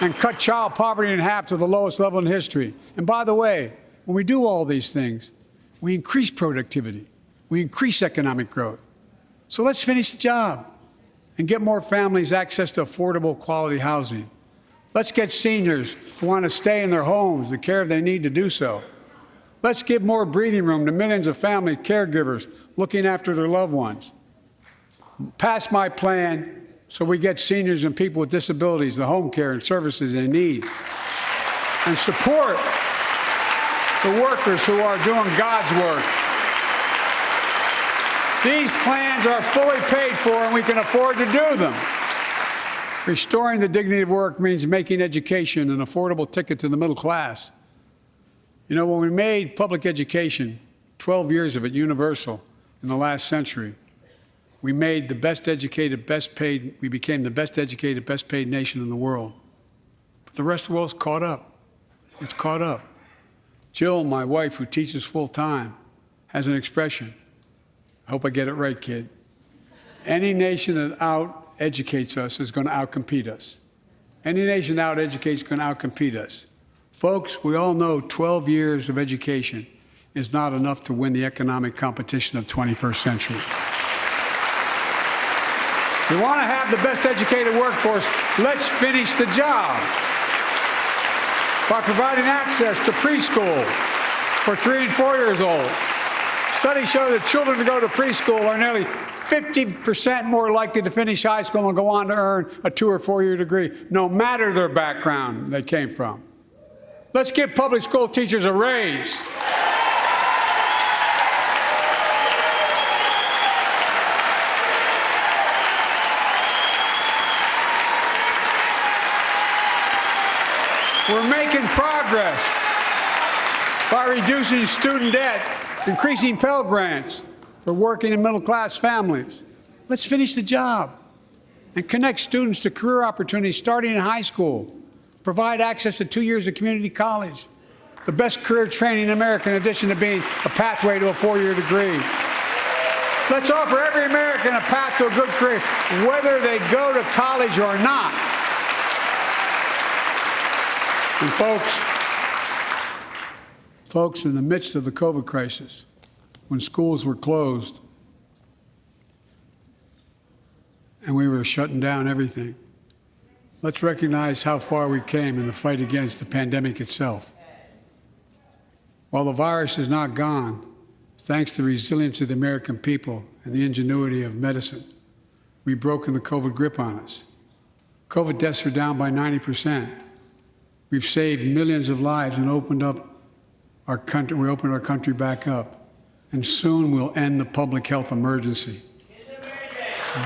[SPEAKER 8] and cut child poverty in half to the lowest level in history. And by the way, when we do all these things, we increase productivity. We increase economic growth. So let's finish the job and get more families access to affordable, quality housing. Let's get seniors who want to stay in their homes the care they need to do so. Let's give more breathing room to millions of family caregivers looking after their loved ones. Pass my plan so we get seniors and people with disabilities the home care and services they need. And support the workers who are doing God's work. These plans are fully paid for and we can afford to do them. Restoring the dignity of work means making education an affordable ticket to the middle class. You know, when we made public education, 12 years of it, universal in the last century, we made the best educated, best paid, we became the best educated, best paid nation in the world. But the rest of the world's caught up. It's caught up. Jill, my wife, who teaches full time, has an expression. I hope I get it right, kid. Any nation that out-educates us is going to out-compete us. Any nation that out-educates is going to out-compete us. Folks, we all know 12 years of education is not enough to win the economic competition of the 21st century. We want to have the best educated workforce. Let's finish the job by providing access to preschool for 3 and 4 years old. Studies show that children who go to preschool are nearly 50% more likely to finish high school and go on to earn a 2- or 4-year degree, no matter their background they came from. Let's give public school teachers a raise. We're making progress by reducing student debt, increasing Pell Grants for working and middle-class families. Let's finish the job and connect students to career opportunities starting in high school. Provide access to 2 years of community college, the best career training in America in addition to being a pathway to a 4-year degree. Let's offer every American a path to a good career, whether they go to college or not. And folks, in the midst of the COVID crisis, when schools were closed and we were shutting down everything, let's recognize how far we came in the fight against the pandemic itself. While the virus is not gone, thanks to the resilience of the American people and the ingenuity of medicine, we've broken the COVID grip on us. COVID deaths are down by 90%. We've saved millions of lives and opened up our country, we opened our country back up, and soon we'll end the public health emergency.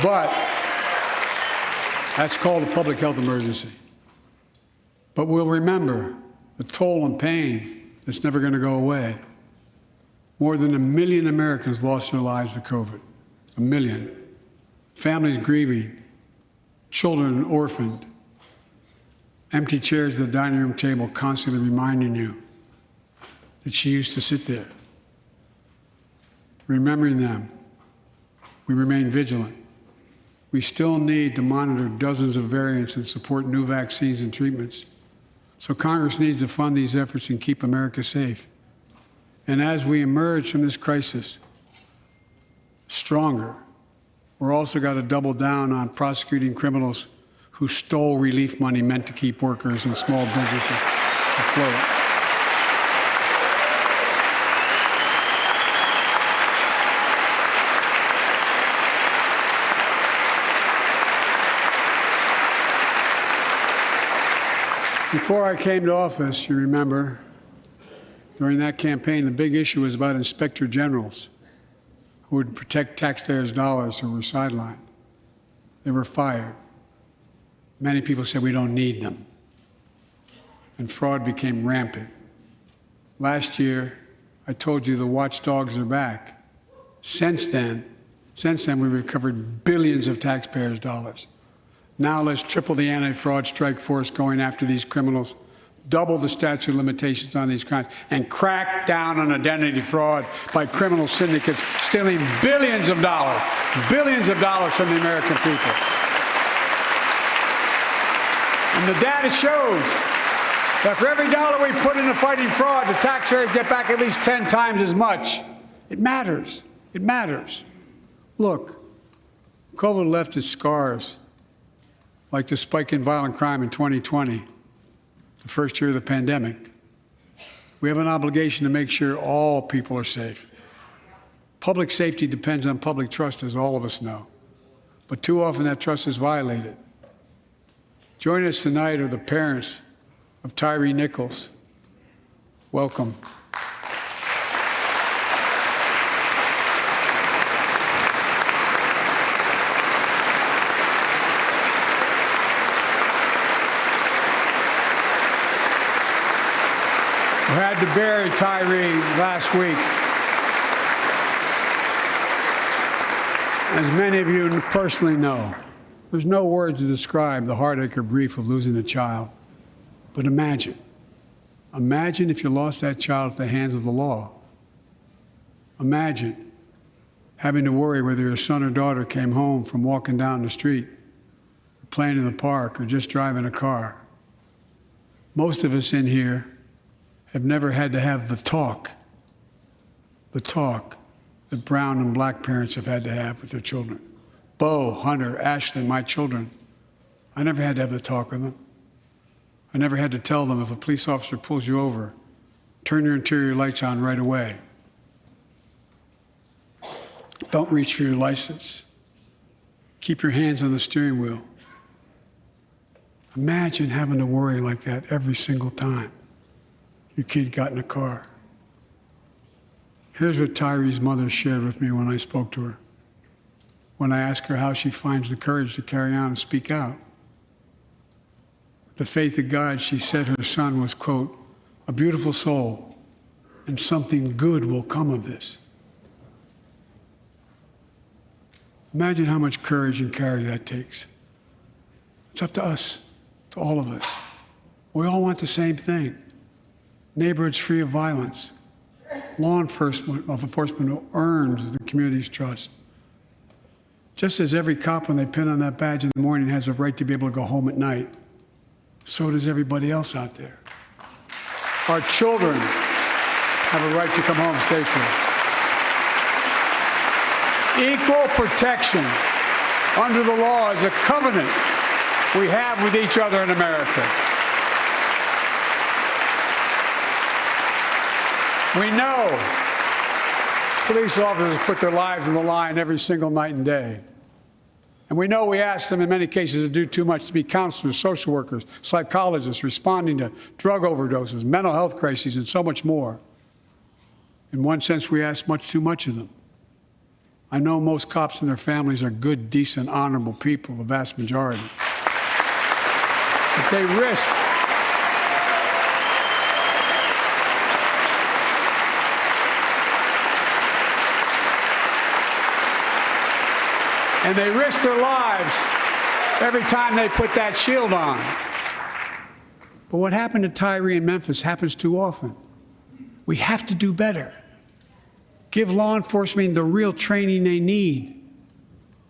[SPEAKER 8] But that's called a public health emergency. But we'll remember the toll and pain that's never going to go away. More than 1 million Americans lost their lives to COVID. 1 million. Families grieving, children orphaned, empty chairs at the dining room table constantly reminding you that she used to sit there. Remembering them, we remain vigilant. We still need to monitor dozens of variants and support new vaccines and treatments. So Congress needs to fund these efforts and keep America safe. And as we emerge from this crisis stronger, we're also got to double down on prosecuting criminals who stole relief money meant to keep workers and small businesses afloat. Before I came to office, you remember, during that campaign, the big issue was about inspector generals who would protect taxpayers' dollars who were sidelined. They were fired. Many people said we don't need them. And fraud became rampant. Last year, I told you the watchdogs are back. Since then, we've recovered billions of taxpayers' dollars. Now let's triple the anti-fraud strike force going after these criminals, double the statute of limitations on these crimes, and crack down on identity fraud by criminal syndicates stealing billions of dollars from the American people. And the data shows that for every dollar we put into fighting fraud, the taxpayers get back at least 10 times as much. It matters. It matters. Look, COVID left its scars, like the spike in violent crime in 2020, the first year of the pandemic. We have an obligation to make sure all people are safe. Public safety depends on public trust, as all of us know. But too often that trust is violated. Joining us tonight are the parents of Tyree Nichols. Welcome. We had to bury Tyree last week. As many of you personally know, there's no words to describe the heartache or grief of losing a child. But imagine if you lost that child at the hands of the law. Imagine having to worry whether your son or daughter came home from walking down the street, or playing in the park, or just driving a car. Most of us in here have never had to have the talk that brown and black parents have had to have with their children. Bo, Hunter, Ashley, my children, I never had to have the talk with them. I never had to tell them if a police officer pulls you over, turn your interior lights on right away. Don't reach for your license. Keep your hands on the steering wheel. Imagine having to worry like that every single time your kid got in a car. Here's what Tyree's mother shared with me when I spoke to her. When I asked her how she finds the courage to carry on and speak out. With the faith of God, she said her son was, quote, a beautiful soul, and something good will come of this. Imagine how much courage and care that takes. It's up to us, to all of us. We all want the same thing. Neighborhoods free of violence. Law enforcement who earns the community's trust. Just as every cop, when they pin on that badge in the morning, has a right to be able to go home at night, so does everybody else out there. Our children have a right to come home safely. Equal protection under the law is a covenant we have with each other in America. We know police officers put their lives on the line every single night and day. And we know we ask them in many cases to do too much, to be counselors, social workers, psychologists, responding to drug overdoses, mental health crises, and so much more. In one sense, we ask much too much of them. I know most cops and their families are good, decent, honorable people, the vast majority. But they risk their lives every time they put that shield on. But what happened to Tyree in Memphis happens too often. We have to do better. Give law enforcement the real training they need.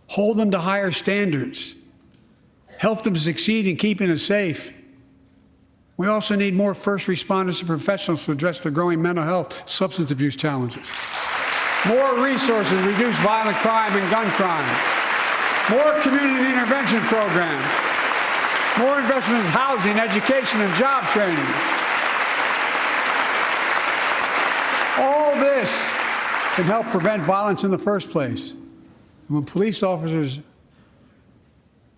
[SPEAKER 8] Hold them to higher standards. Help them succeed in keeping us safe. We also need more first responders and professionals to address the growing mental health, substance abuse challenges. More resources to reduce violent crime and gun crime. More community intervention programs. More investment in housing, education, and job training. All this can help prevent violence in the first place. And when police officers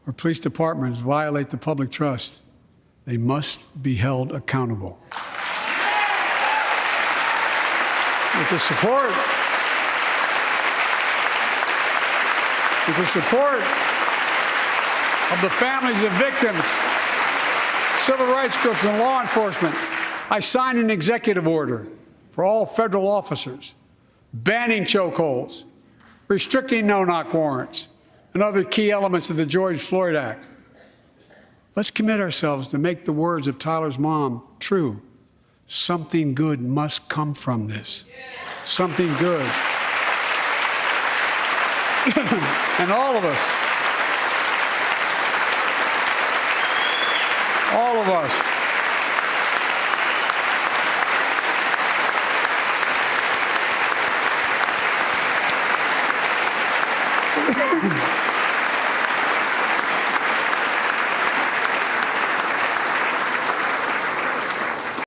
[SPEAKER 8] or police departments violate the public trust, they must be held accountable. With the support of the families of victims, civil rights groups, and law enforcement, I signed an executive order for all federal officers, banning chokeholds, restricting no-knock warrants, and other key elements of the George Floyd Act. Let's commit ourselves to make the words of Tyler's mom true. Something good must come from this. Something good. And all of us,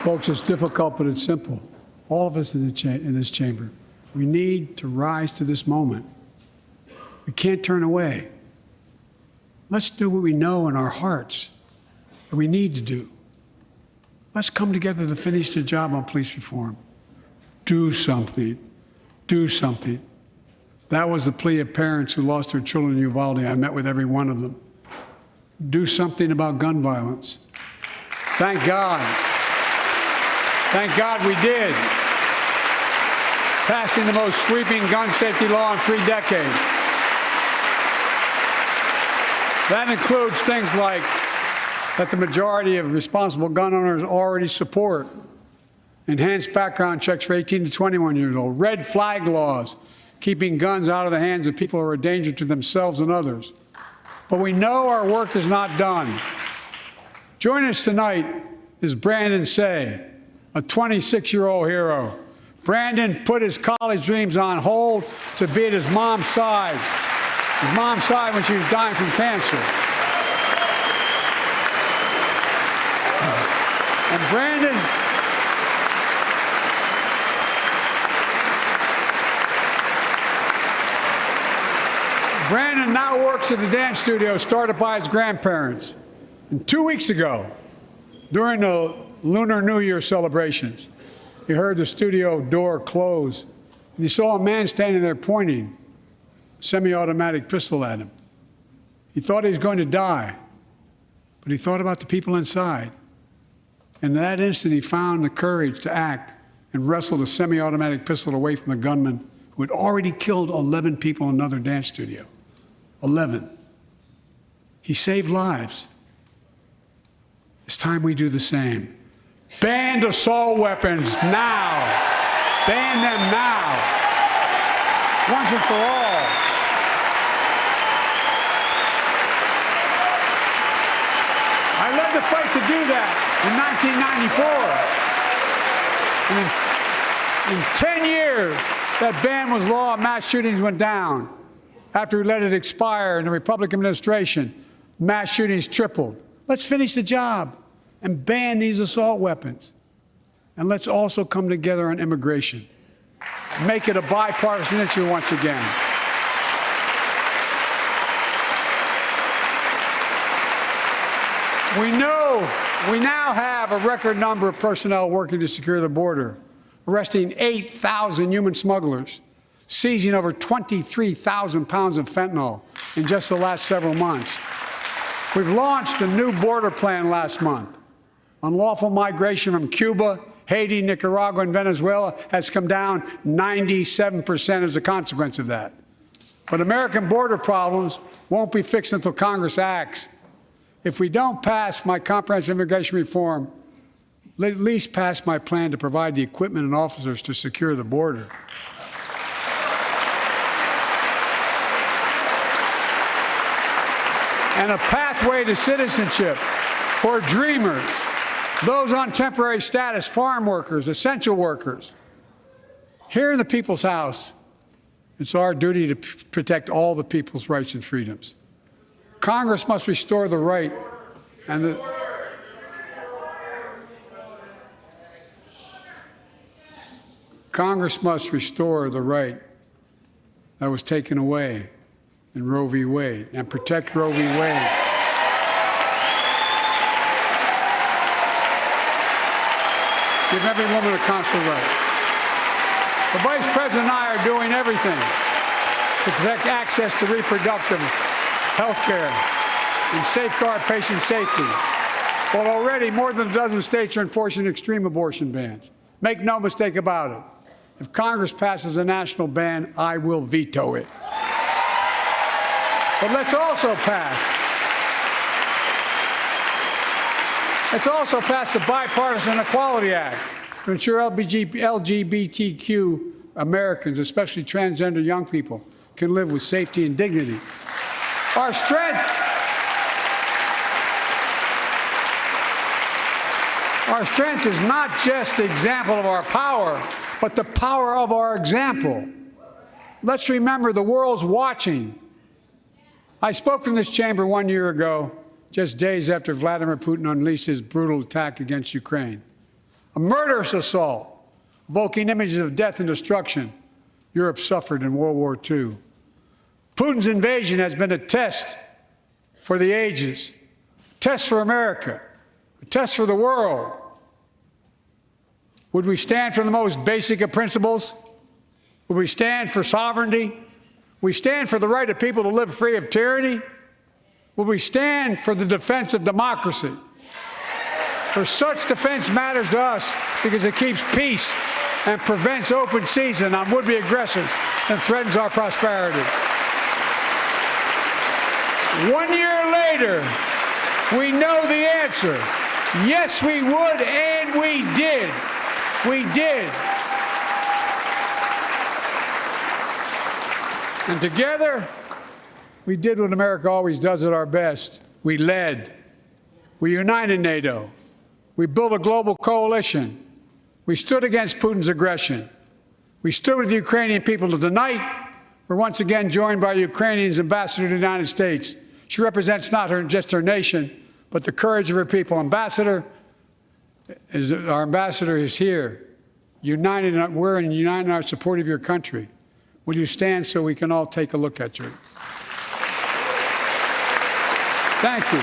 [SPEAKER 8] folks, it's difficult, but it's simple. All of us in this chamber, we need to rise to this moment. We can't turn away. Let's do what we know in our hearts that we need to do. Let's come together to finish the job on police reform. Do something. Do something. That was the plea of parents who lost their children in Uvalde. I met with every one of them. Do something about gun violence. Thank God. Thank God we did. Passing the most sweeping gun safety law in 3 decades. That includes things like that the majority of responsible gun owners already support. Enhanced background checks for 18 to 21 years old. Red flag laws, keeping guns out of the hands of people who are a danger to themselves and others. But we know our work is not done. Joining us tonight is Brandon Say, a 26-year-old hero. Brandon put his college dreams on hold to be at his mom's side. His mom's side when she was dying from cancer. And Brandon now works at the dance studio started by his grandparents. And 2 weeks ago, during the Lunar New Year celebrations, he heard the studio door close, and he saw a man standing there pointing a semi-automatic pistol at him. He thought he was going to die, but he thought about the people inside. And in that instant, he found the courage to act and wrestled a semi-automatic pistol away from the gunman who had already killed 11 people in another dance studio. 11. He saved lives. It's time we do the same. Ban assault weapons now. Ban them now. Once and for all. I led the fight to do that in 1994. And in 10 years, that ban was law, mass shootings went down. After we let it expire in the Republican administration, mass shootings tripled. Let's finish the job and ban these assault weapons. And let's also come together on immigration. Make it a bipartisan issue once again. We know we now have a record number of personnel working to secure the border. arresting 8,000 human smugglers, seizing over 23,000 pounds of fentanyl in just the last several months. We've launched a new border plan last month. Unlawful migration from Cuba, Haiti, Nicaragua, and Venezuela has come down 97% as a consequence of that. But American border problems won't be fixed until Congress acts. If we don't pass my comprehensive immigration reform, at least pass my plan to provide the equipment and officers to secure the border. And a pathway to citizenship for dreamers, those on temporary status, farm workers, essential workers. Here in the People's House, it's our duty to protect all the people's rights and freedoms. Congress must restore the right and the Congress must restore the right that was taken away in Roe v. Wade and protect Roe v. Wade. Give every woman a consular right. The Vice President and I are doing everything to protect access to reproductive health care and safeguard patient safety. But already more than a dozen states are enforcing extreme abortion bans. Make no mistake about it. If Congress passes a national ban, I will veto it. But let's also pass the Bipartisan Equality Act to ensure LGBTQ Americans, especially transgender young people, can live with safety and dignity. Our strength is not just the example of our power, but the power of our example. Let's remember the world's watching. I spoke in this chamber 1 year ago, just days after Vladimir Putin unleashed his brutal attack against Ukraine. A murderous assault, evoking images of death and destruction Europe suffered in World War II. Putin's invasion has been a test for the ages, a test for America, a test for the world. Would we stand for the most basic of principles? Would we stand for sovereignty? We stand for the right of people to live free of tyranny? Will we stand for the defense of democracy? For such defense matters to us because it keeps peace and prevents open season on would-be aggressors and threatens our prosperity. 1 year later, we know the answer. Yes, we would, and we did. We did. And together, we did what America always does at our best. We led. We united NATO. We built a global coalition. We stood against Putin's aggression. We stood with the Ukrainian people. Tonight, we're once again joined by Ukraine's ambassador to the United States. She represents not just her nation, but the courage of her people. Our ambassador is here, united. We're united in our support of your country. Will you stand so we can all take a look at you? Thank you.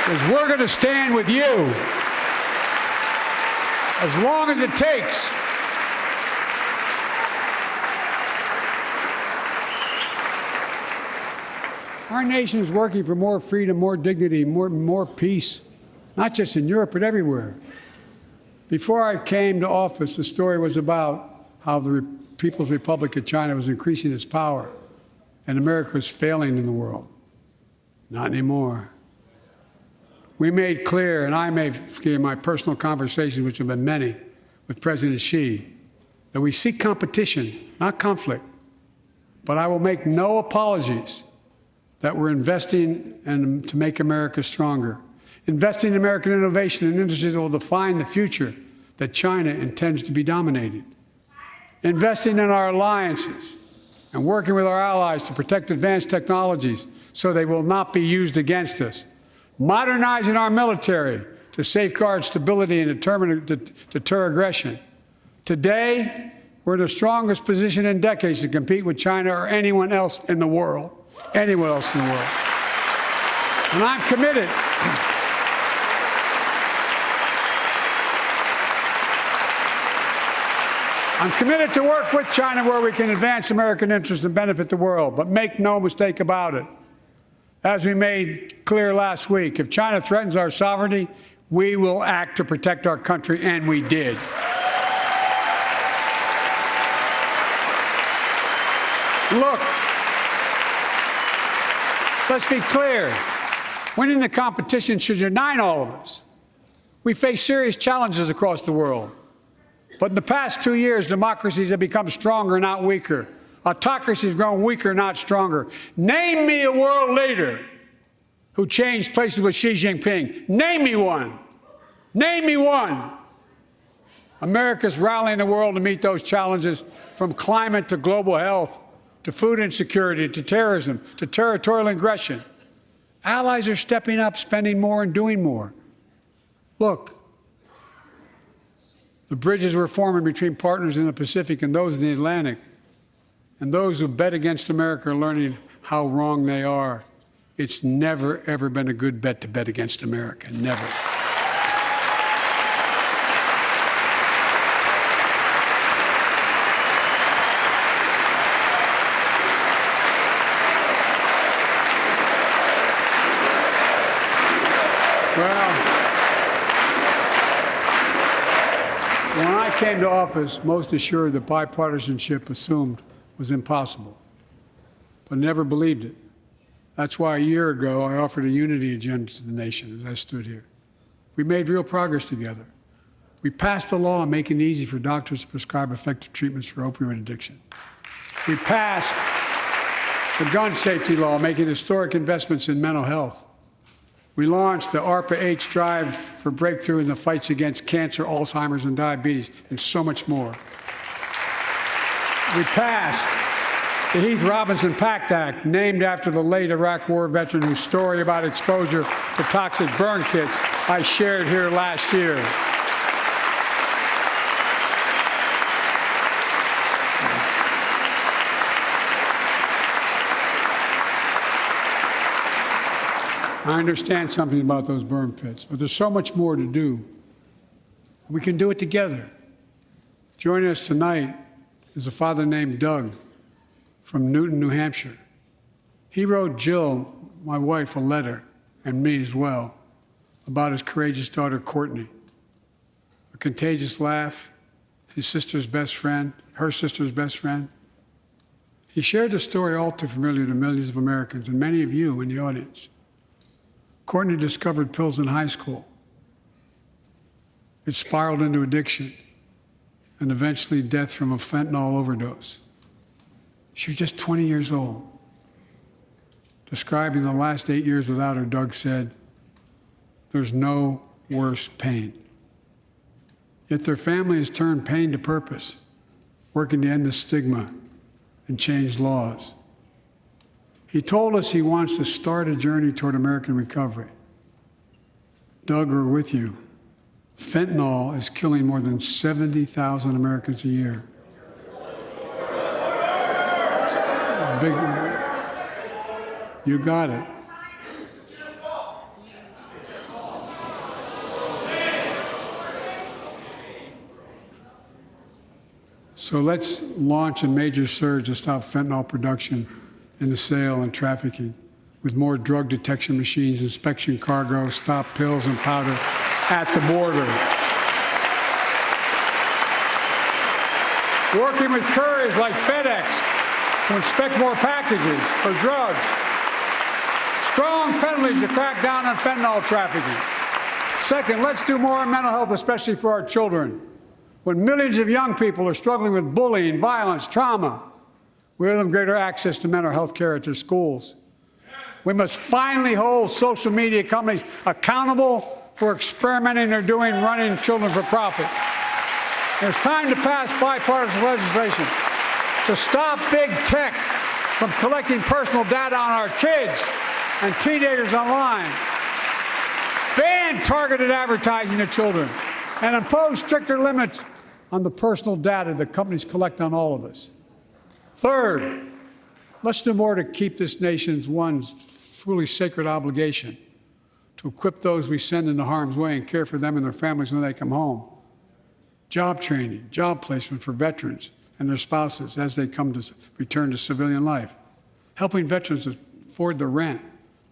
[SPEAKER 8] Because we're going to stand with you as long as it takes. Our nation is working for more freedom, more dignity, more peace, not just in Europe, but everywhere. Before I came to office, the story was about how the People's Republic of China was increasing its power and America was failing in the world. Not anymore. We made clear, and I made clear in my personal conversations, which have been many, with President Xi, that we seek competition, not conflict. But I will make no apologies that we're investing to make America stronger, investing in American innovation and industries that will define the future that China intends to be dominating, investing in our alliances and working with our allies to protect advanced technologies so they will not be used against us, modernizing our military to safeguard stability and deter aggression. Today, we're in the strongest position in decades to compete with China or anyone else in the world. Anyone else in the world. And I'm committed. I'm committed to work with China where we can advance American interests and benefit the world. But make no mistake about it. As we made clear last week, if China threatens our sovereignty, we will act to protect our country, and we did. Look, let's be clear. Winning the competition should unite all of us. We face serious challenges across the world. But in the past 2 years, democracies have become stronger, not weaker. Autocracy has grown weaker, not stronger. Name me a world leader who changed places with Xi Jinping. Name me one. Name me one. America's rallying the world to meet those challenges, from climate to global health, to food insecurity, to terrorism, to territorial aggression. Allies are stepping up, spending more, and doing more. Look, the bridges we're forming between partners in the Pacific and those in the Atlantic, and those who bet against America are learning how wrong they are. It's never, ever been a good bet to bet against America. Never. Well, when I came to office, most assured that bipartisanship assumed was impossible, but never believed it. That's why a year ago I offered a unity agenda to the nation as I stood here. We made real progress together. We passed a law making it easy for doctors to prescribe effective treatments for opioid addiction. We passed the gun safety law, making historic investments in mental health. We launched the ARPA-H drive for breakthrough in the fights against cancer, Alzheimer's, and diabetes, and so much more. We passed the Heath Robinson PACT Act, named after the late Iraq War veteran whose story about exposure to toxic burn kits I shared here last year. I understand something about those burn pits, but there's so much more to do. We can do it together. Joining us tonight is a father named Doug from Newton, New Hampshire. He wrote Jill, my wife, a letter, and me as well, about his courageous daughter, Courtney. A contagious laugh, his sister's best friend, her sister's best friend. He shared a story all too familiar to millions of Americans and many of you in the audience. Courtney discovered pills in high school. It spiraled into addiction and eventually death from a fentanyl overdose. She was just 20 years old. Describing the last 8 years without her, Doug said, "There's no worse pain." Yet their family has turned pain to purpose, working to end the stigma and change laws. He told us he wants to start a journey toward American recovery. Doug, we're with you. Fentanyl is killing more than 70,000 Americans a year. You got it. So let's launch a major surge to stop fentanyl production and the sale and trafficking, with more drug detection machines, inspection cargo, stop pills and powder at the border. Working with couriers like FedEx to inspect more packages for drugs. Strong penalties to crack down on fentanyl trafficking. Second, let's do more on mental health, especially for our children. When millions of young people are struggling with bullying, violence, trauma, we give them greater access to mental health care at their schools. We must finally hold social media companies accountable for experimenting they're doing running children for profit. It's time to pass bipartisan legislation to stop big tech from collecting personal data on our kids and teenagers online, ban targeted advertising to children, and impose stricter limits on the personal data that companies collect on all of us. Third, let's do more to keep this nation's ones truly sacred obligation to equip those we send into harm's way and care for them and their families when they come home. Job training, job placement for veterans and their spouses as they come to return to civilian life. Helping veterans afford the rent,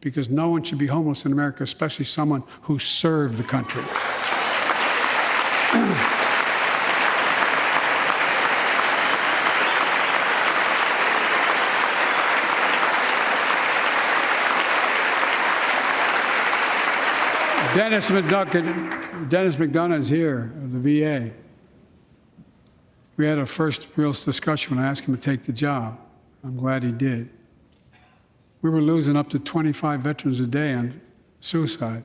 [SPEAKER 8] because no one should be homeless in America, especially someone who served the country. Dennis McDonough is here, of the VA. We had a first real discussion when I asked him to take the job. I'm glad he did. We were losing up to 25 veterans a day on suicide.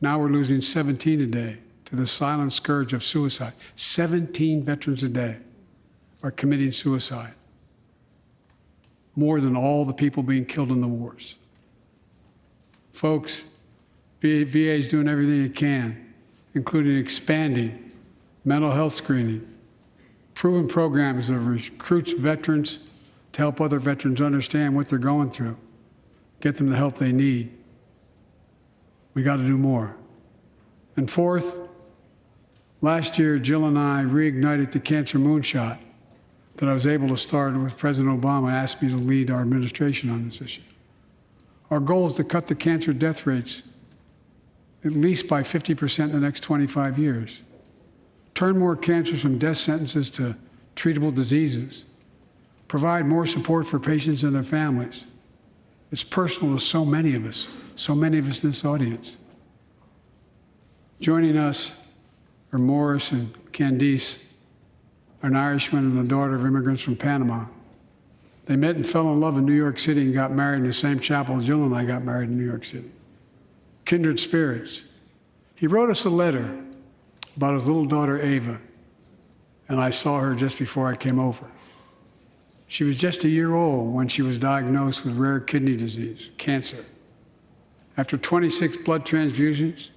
[SPEAKER 8] Now we're losing 17 a day to the silent scourge of suicide. 17 veterans a day are committing suicide. More than all the people being killed in the wars. Folks, VA is doing everything it can, including expanding mental health screening, proven programs that recruits veterans to help other veterans understand what they're going through, get them the help they need. We got to do more. And fourth, last year, Jill and I reignited the cancer moonshot that I was able to start with President Obama asked me to lead our administration on this issue. Our goal is to cut the cancer death rates at least by 50% in the next 25 years. Turn more cancers from death sentences to treatable diseases. Provide more support for patients and their families. It's personal to so many of us in this audience. Joining us are Morris and Candice, an Irishman and the daughter of immigrants from Panama. They met and fell in love in New York City and got married in the same chapel Jill and I got married in New York City. Kindred spirits. He wrote us a letter about his little daughter, Ava, and I saw her just before I came over. She was just a year old when she was diagnosed with rare kidney disease, cancer. After 26 blood transfusions,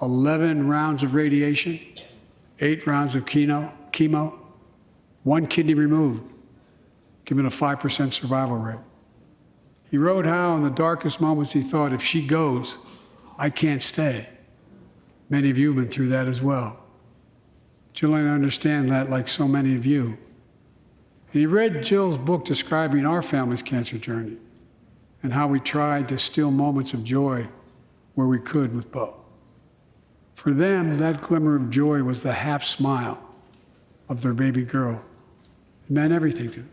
[SPEAKER 8] 11 rounds of radiation, 8 rounds of chemo, 1 kidney removed, giving a 5% survival rate. He wrote how in the darkest moments he thought, if she goes, I can't stay. Many of you have been through that as well. Jill and I understand that like so many of you. And he read Jill's book describing our family's cancer journey and how we tried to steal moments of joy where we could with Bo. For them, that glimmer of joy was the half smile of their baby girl. It meant everything to them.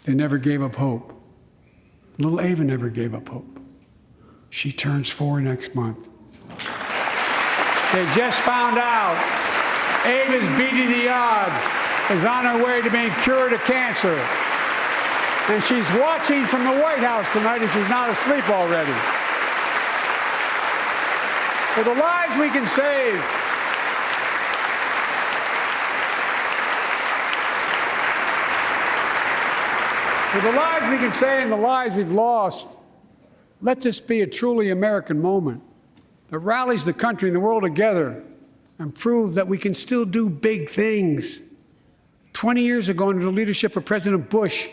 [SPEAKER 8] They never gave up hope. Little Ava never gave up hope. She turns 4 next month. They just found out Ava's beating the odds, is on her way to being cured of cancer. And she's watching from the White House tonight if she's not asleep already. For the lives we can save, and the lives we've lost, let this be a truly American moment that rallies the country and the world together and proves that we can still do big things. 20 years ago, under the leadership of President Bush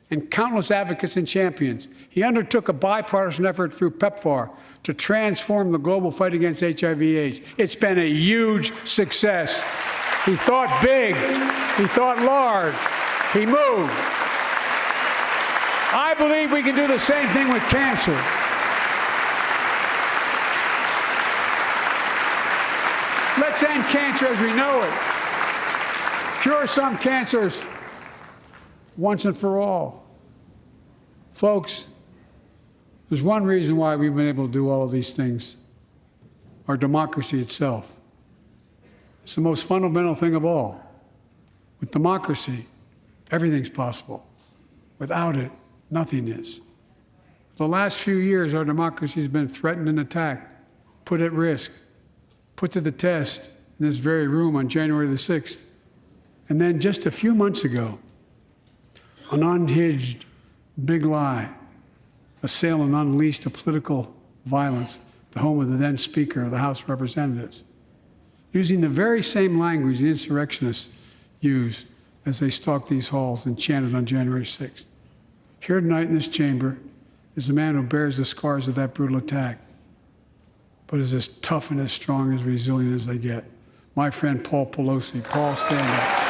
[SPEAKER 8] and countless advocates and champions, he undertook a bipartisan effort through PEPFAR to transform the global fight against HIV/AIDS. It's been a huge success. He thought big. He thought large. He moved. I believe we can do the same thing with cancer. Let's end cancer as we know it. Cure some cancers once and for all. Folks, there's one reason why we've been able to do all of these things. Our democracy itself. It's the most fundamental thing of all. With democracy, everything's possible. Without it, nothing is. For the last few years, our democracy has been threatened and attacked, put at risk, put to the test in this very room on January the 6th. And then just a few months ago, an unhinged big lie, assailed and unleashed a political violence, the home of the then Speaker of the House of Representatives, using the very same language the insurrectionists used as they stalked these halls and chanted on January 6th. Here tonight in this chamber is a man who bears the scars of that brutal attack, but is as tough and as strong and as resilient as they get. My friend Paul Pelosi. Paul, stand up.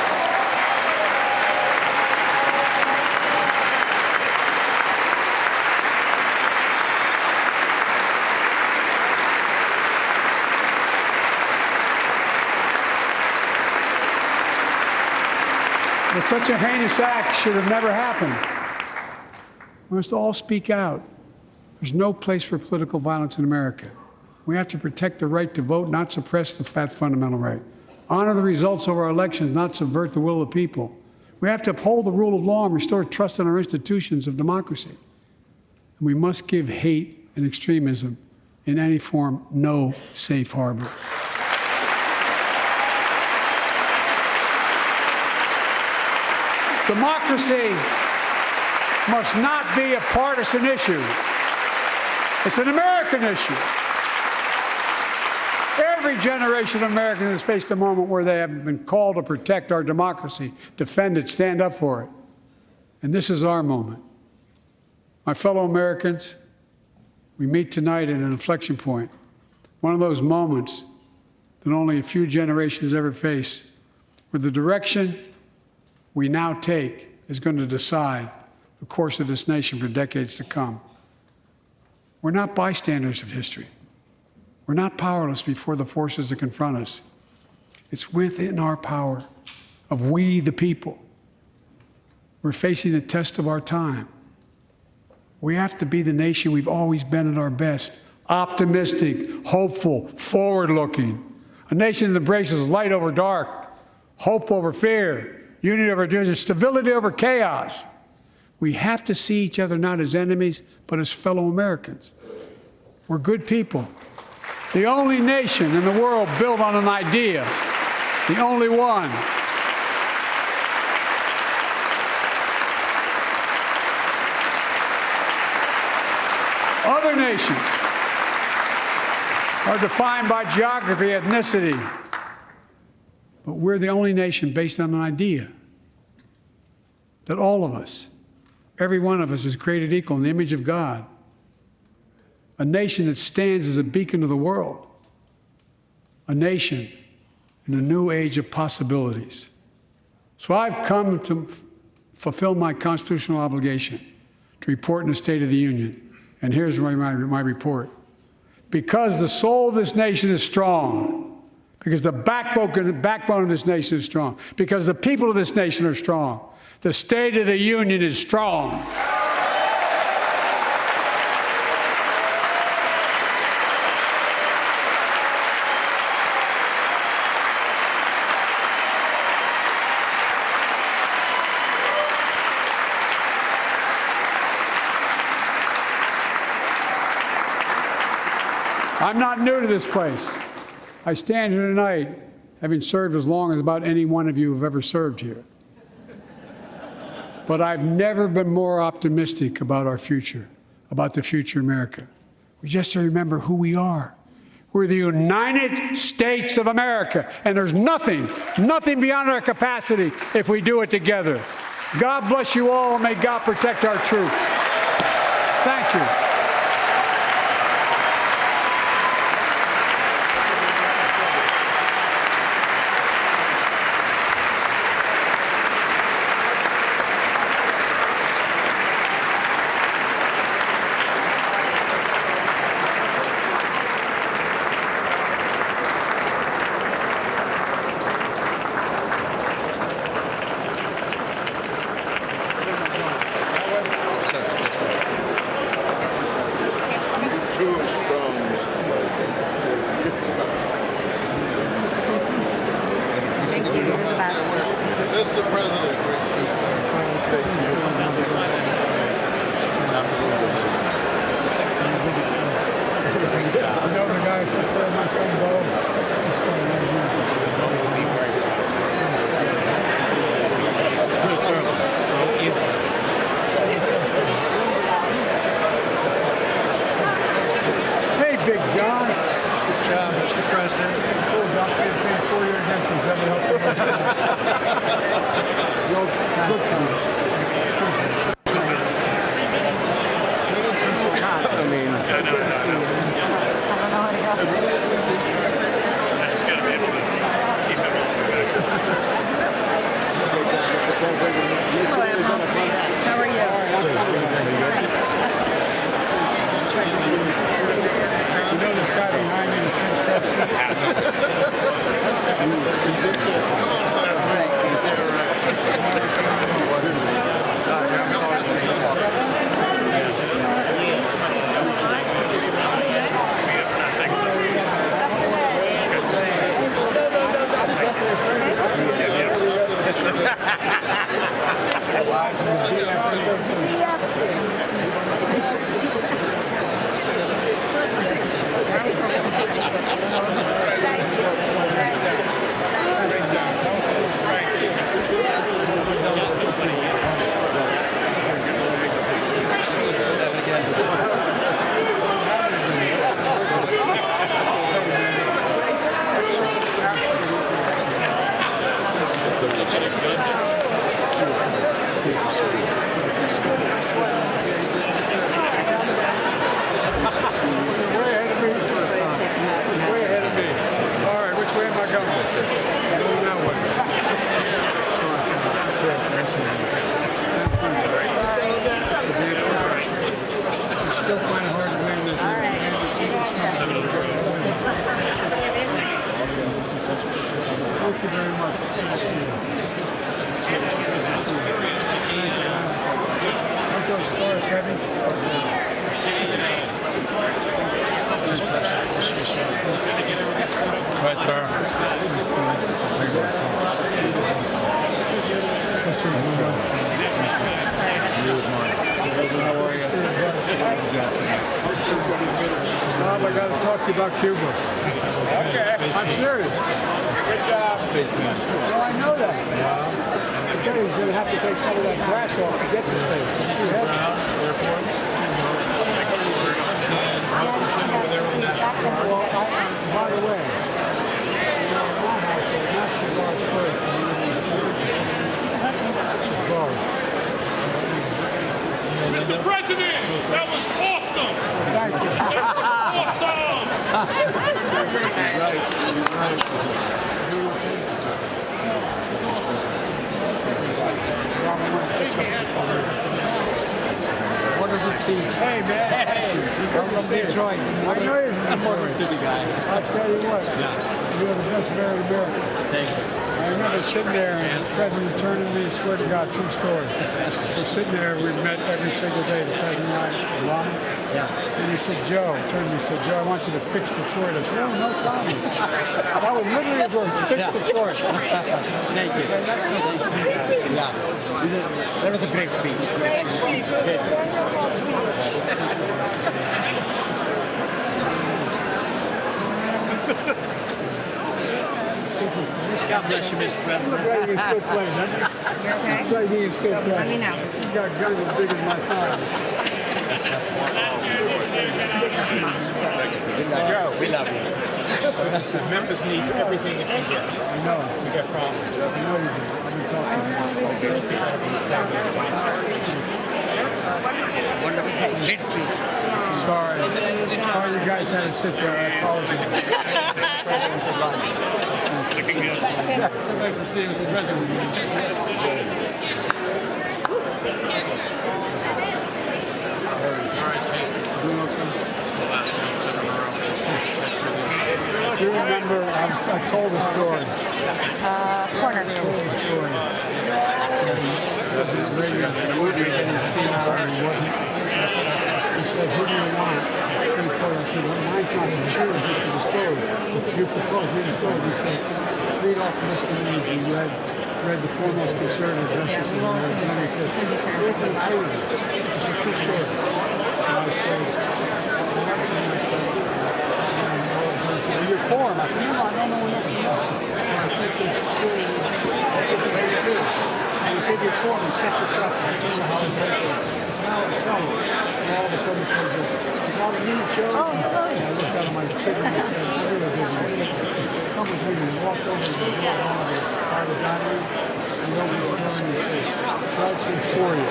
[SPEAKER 8] But such a heinous act should have never happened. We must all speak out. There's no place for political violence in America. We have to protect the right to vote, not suppress the fundamental right. Honor the results of our elections, not subvert the will of the people. We have to uphold the rule of law and restore trust in our institutions of democracy. And we must give hate and extremism in any form no safe harbor. Democracy must not be a partisan issue. It's an American issue. Every generation of Americans has faced a moment where they have been called to protect our democracy, defend it, stand up for it. And this is our moment. My fellow Americans, we meet tonight at an inflection point, one of those moments that only a few generations ever face, where the direction we now take is going to decide the course of this nation for decades to come. We're not bystanders of history. We're not powerless before the forces that confront us. It's within our power of we, the people. We're facing the test of our time. We have to be the nation we've always been at our best, optimistic, hopeful, forward-looking, a nation that embraces light over dark, hope over fear, unity over division, stability over chaos. We have to see each other not as enemies, but as fellow Americans. We're good people. The only nation in the world built on an idea, the only one. Other nations are defined by geography, ethnicity, but we're the only nation based on an idea that all of us, every one of us, is created equal in the image of God. A nation that stands as a beacon to the world. A nation in a new age of possibilities. So I've come to fulfill my constitutional obligation to report in the State of the Union. And here's my report. Because the soul of this nation is strong, because the backbone of this nation is strong, because the people of this nation are strong, the State of the Union is strong. I'm not new to this place. I stand here tonight having served as long as about any one of you have ever served here. But I've never been more optimistic about our future, about the future of America. We just have to remember who we are. We're the United States of America, and there's nothing beyond our capacity if we do it together. God bless you all, and may God protect our troops. Thank you.
[SPEAKER 9] Mr. President, great speech, sir. Thank you. It's absolutely amazing.
[SPEAKER 8] You know the guy took care of my son, Bo?
[SPEAKER 9] Yes, sir.
[SPEAKER 8] Hey, Big John.
[SPEAKER 9] Good job, Mr. President.
[SPEAKER 8] I told you I'll pay 4-year against him. Never helped him. Look, Thank you very much. Aren't those stars heavy?
[SPEAKER 1] Right, sir.
[SPEAKER 9] How are you? Good job tonight.
[SPEAKER 8] Bob, I got to talk to you about Cuba.
[SPEAKER 9] Okay.
[SPEAKER 8] I'm serious.
[SPEAKER 9] Good job. Spaceman.
[SPEAKER 8] Well, I know that. I tell you, he's going to have to take some of that grass off to get to space. It's too heavy. Well, by the way, my household, National Guard first.
[SPEAKER 5] Mr. President, that was awesome!
[SPEAKER 8] Thank you.
[SPEAKER 5] That was awesome!
[SPEAKER 7] Wonderful speech.
[SPEAKER 8] Hey, man.
[SPEAKER 7] Hey,
[SPEAKER 8] Good to see you.
[SPEAKER 7] Detroit.
[SPEAKER 8] I know you're from
[SPEAKER 7] I'm Motor City guy.
[SPEAKER 8] I'll tell you what. You're the best mayor of America.
[SPEAKER 7] Thank you.
[SPEAKER 8] I remember sitting there and the president turned to me, swear to God, true story. We're sitting there, we've met every single day, the president and I, Obama.
[SPEAKER 7] Yeah.
[SPEAKER 8] And he said, Joe, turned to me and said, Joe, I want you to fix Detroit. I said, oh, no problem. That was literally his words, fix Detroit.
[SPEAKER 7] Thank you. Yeah. That was a great speech.
[SPEAKER 6] Great speech. It was a wonderful
[SPEAKER 7] God bless you, Mr. President.
[SPEAKER 8] Looks like he can still play, doesn't he?
[SPEAKER 6] You okay?
[SPEAKER 8] Looks like he can still play.
[SPEAKER 6] Let me know.
[SPEAKER 8] He's got guns as big as my thigh.
[SPEAKER 7] Joe, we love you.
[SPEAKER 1] Memphis needs everything it can get.
[SPEAKER 8] I know.
[SPEAKER 1] We got problems.
[SPEAKER 8] I know you do. I've been talking to you.
[SPEAKER 7] Wonderful. Great speech.
[SPEAKER 8] Sorry. Sorry you guys had to sit there. I apologize. Nice to see you, Mr. President. Do you remember, I told a story.
[SPEAKER 6] Corner.
[SPEAKER 8] I told a story. President Reagan said, "Would you get senile?" And he wasn't. He said, "Who do you want?" It's pretty cool. I said, "Well, mine's not to choose, just to dispose." You propose, we dispose. He said, "Read off Mr. Reagan." He read the foremost conservative justices in America. And he said, "It's a true story." And I said, well, you're for him. I said, no, I don't know nothing about it. And I think this story is very good. And he said, you're for him. Check this out. I told you how it's working. It's now I tell you. And all of a sudden, he goes, you got to meet Joe? And I looked at him, I said, I'm really busy. He said, come with me. And he walked over to the door of the private dining room. And he opened the door and he says, Judge is for you. I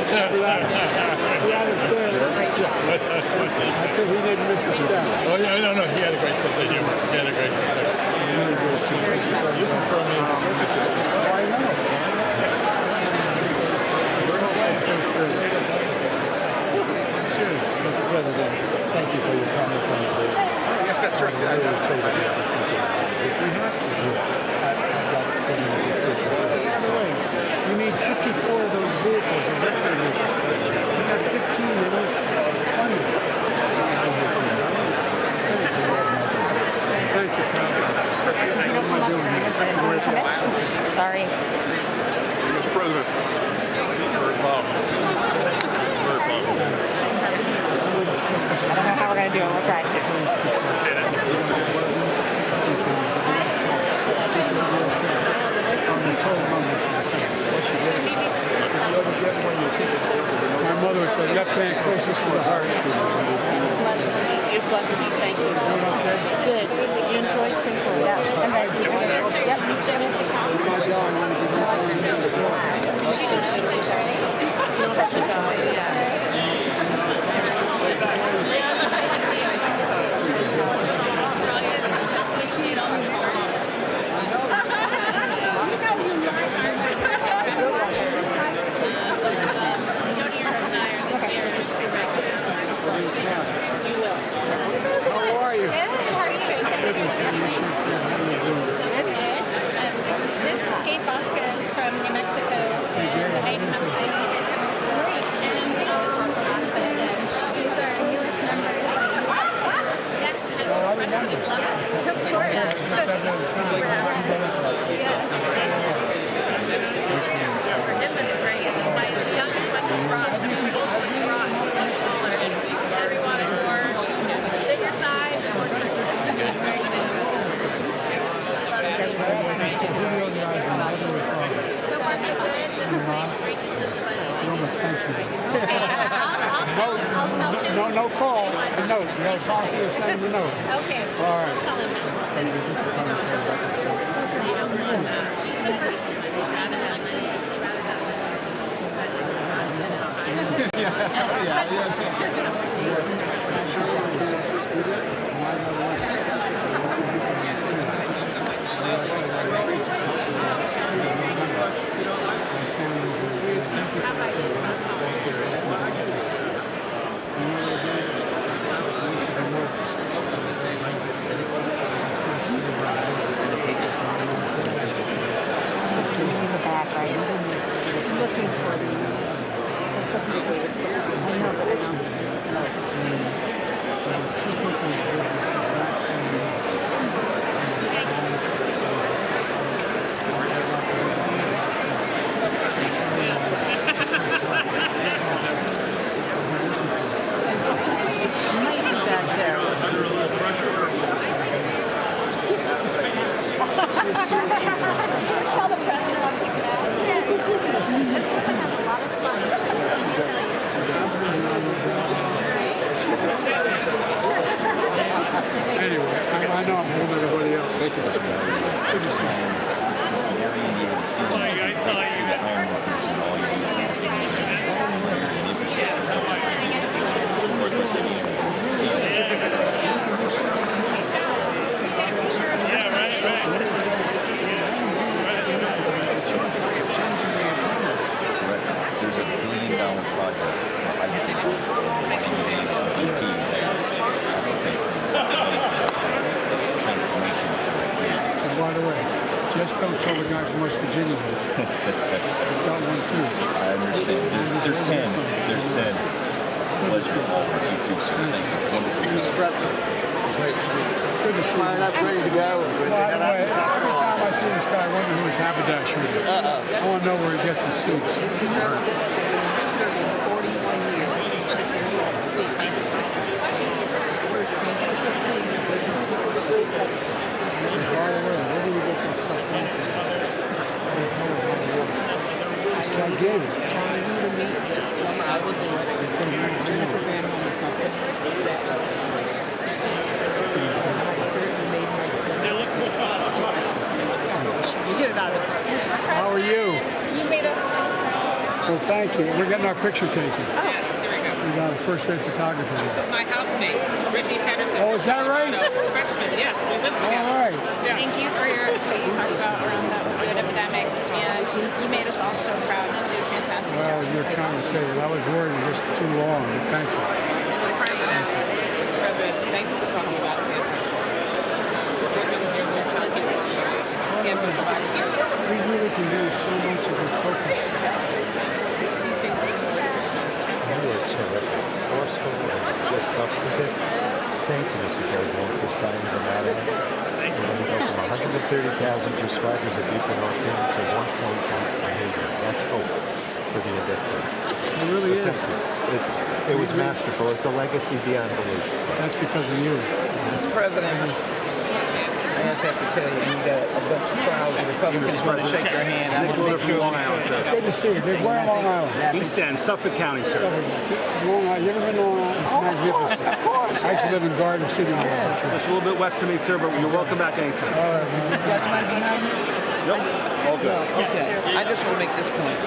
[SPEAKER 8] said he didn't miss a step.
[SPEAKER 1] Oh, yeah, no, he had a great sense of humor. He had a great sense of humor. You confirm me in the circuit.
[SPEAKER 8] Oh, I know. Serious, Mr. President, thank you for your comments on the day.
[SPEAKER 9] Yeah, that's right.
[SPEAKER 8] We have to. I've got so many speakers. By the way, you need 54 of those vehicles, executive vehicles. We got 15 that don't fund it. Thank you, Pat.
[SPEAKER 6] Sorry.
[SPEAKER 9] Mr. President. Very powerful. Very powerful.
[SPEAKER 6] I don't know how we're going to do it. We'll try.
[SPEAKER 8] the left hand closest to the heart.
[SPEAKER 6] You're blessed. Thank you so much. Good. You enjoyed Singapore? Yeah. And then you said, yep. She just said
[SPEAKER 10] This is Kate Vasquez from New Mexico, and these are our newest members. Yes, of course. Edmund's great. My youngest went to Brock. Both went to Brock. He's much smaller. Everyone more bigger size. So far, so good. I'll tell him.
[SPEAKER 8] No call. A note. You have to talk to you, send him a note.
[SPEAKER 10] Okay.
[SPEAKER 8] All right.
[SPEAKER 10] I'll tell him that. She's the first one who got elected to
[SPEAKER 6] Looking for the
[SPEAKER 10] tell the president I'll pick it up. Yeah. This woman has a lot of fun. Let me tell you.
[SPEAKER 8] Anyway, I know I'm holding everybody up.
[SPEAKER 9] Thank you, Mr. Mayor.
[SPEAKER 8] Good to see you.
[SPEAKER 11] There's a $1 billion project for hydrogen it's transformation.
[SPEAKER 8] And by the way, just don't tell the guy from West Virginia that. I've got one too.
[SPEAKER 11] I understand. There's 10. There's 10. It's a pleasure always. You too, sir. Thank you. Wonderful.
[SPEAKER 8] Good to see you.
[SPEAKER 7] That's ready to go.
[SPEAKER 8] By the way, every time I see this guy, I wonder who his haberdasher is. I want to know where he gets his suits. It's gigantic.
[SPEAKER 6] I will do it. Jennifer Granholm is not there. I certainly made my service. You get it out of it.
[SPEAKER 8] How are you?
[SPEAKER 6] You made us.
[SPEAKER 8] Well, thank you. We're getting our picture taken.
[SPEAKER 6] Oh, here we go.
[SPEAKER 8] We got a first-rate photographer.
[SPEAKER 6] This is my housemate, Brittany Pedersen.
[SPEAKER 8] Oh, is that right?
[SPEAKER 6] Freshman, yes. We live together.
[SPEAKER 8] All right.
[SPEAKER 6] Yeah. Thank you for what you talked about around the opioid epidemic, and you made us all so proud. You did a fantastic job.
[SPEAKER 8] Well, you're trying to say that. I was worried it was just too long, but thank you.
[SPEAKER 6] Thank you for talking about cancer. Cancer survivor.
[SPEAKER 8] We really can do so much of a focus.
[SPEAKER 12] You were terrific, forceful, and just substantive. Thank you, Mr. President, for signing the matter. We're going to go from 130,000 prescribers of buprenorphine to 1.8 million. That's hope for the addicted.
[SPEAKER 8] It really is.
[SPEAKER 12] It was masterful. It's a legacy beyond belief.
[SPEAKER 8] That's because of you.
[SPEAKER 7] Mr. President, I
[SPEAKER 13] just have to tell you, you got a bunch of crowds of Republicans want to shake your hand. I want to make sure
[SPEAKER 8] Long Island, sir. Good to see you. Where in Long Island?
[SPEAKER 1] East End, Suffolk County, sir.
[SPEAKER 8] Long Island. You ever been to Long Island? It's magnificent. Of course. I used to live in Garden City.
[SPEAKER 1] Just a little bit west of me, sir, but you're welcome back anytime.
[SPEAKER 13] All right, man. You got your money behind you?
[SPEAKER 1] Nope. All good.
[SPEAKER 13] Okay. I just want to make this point.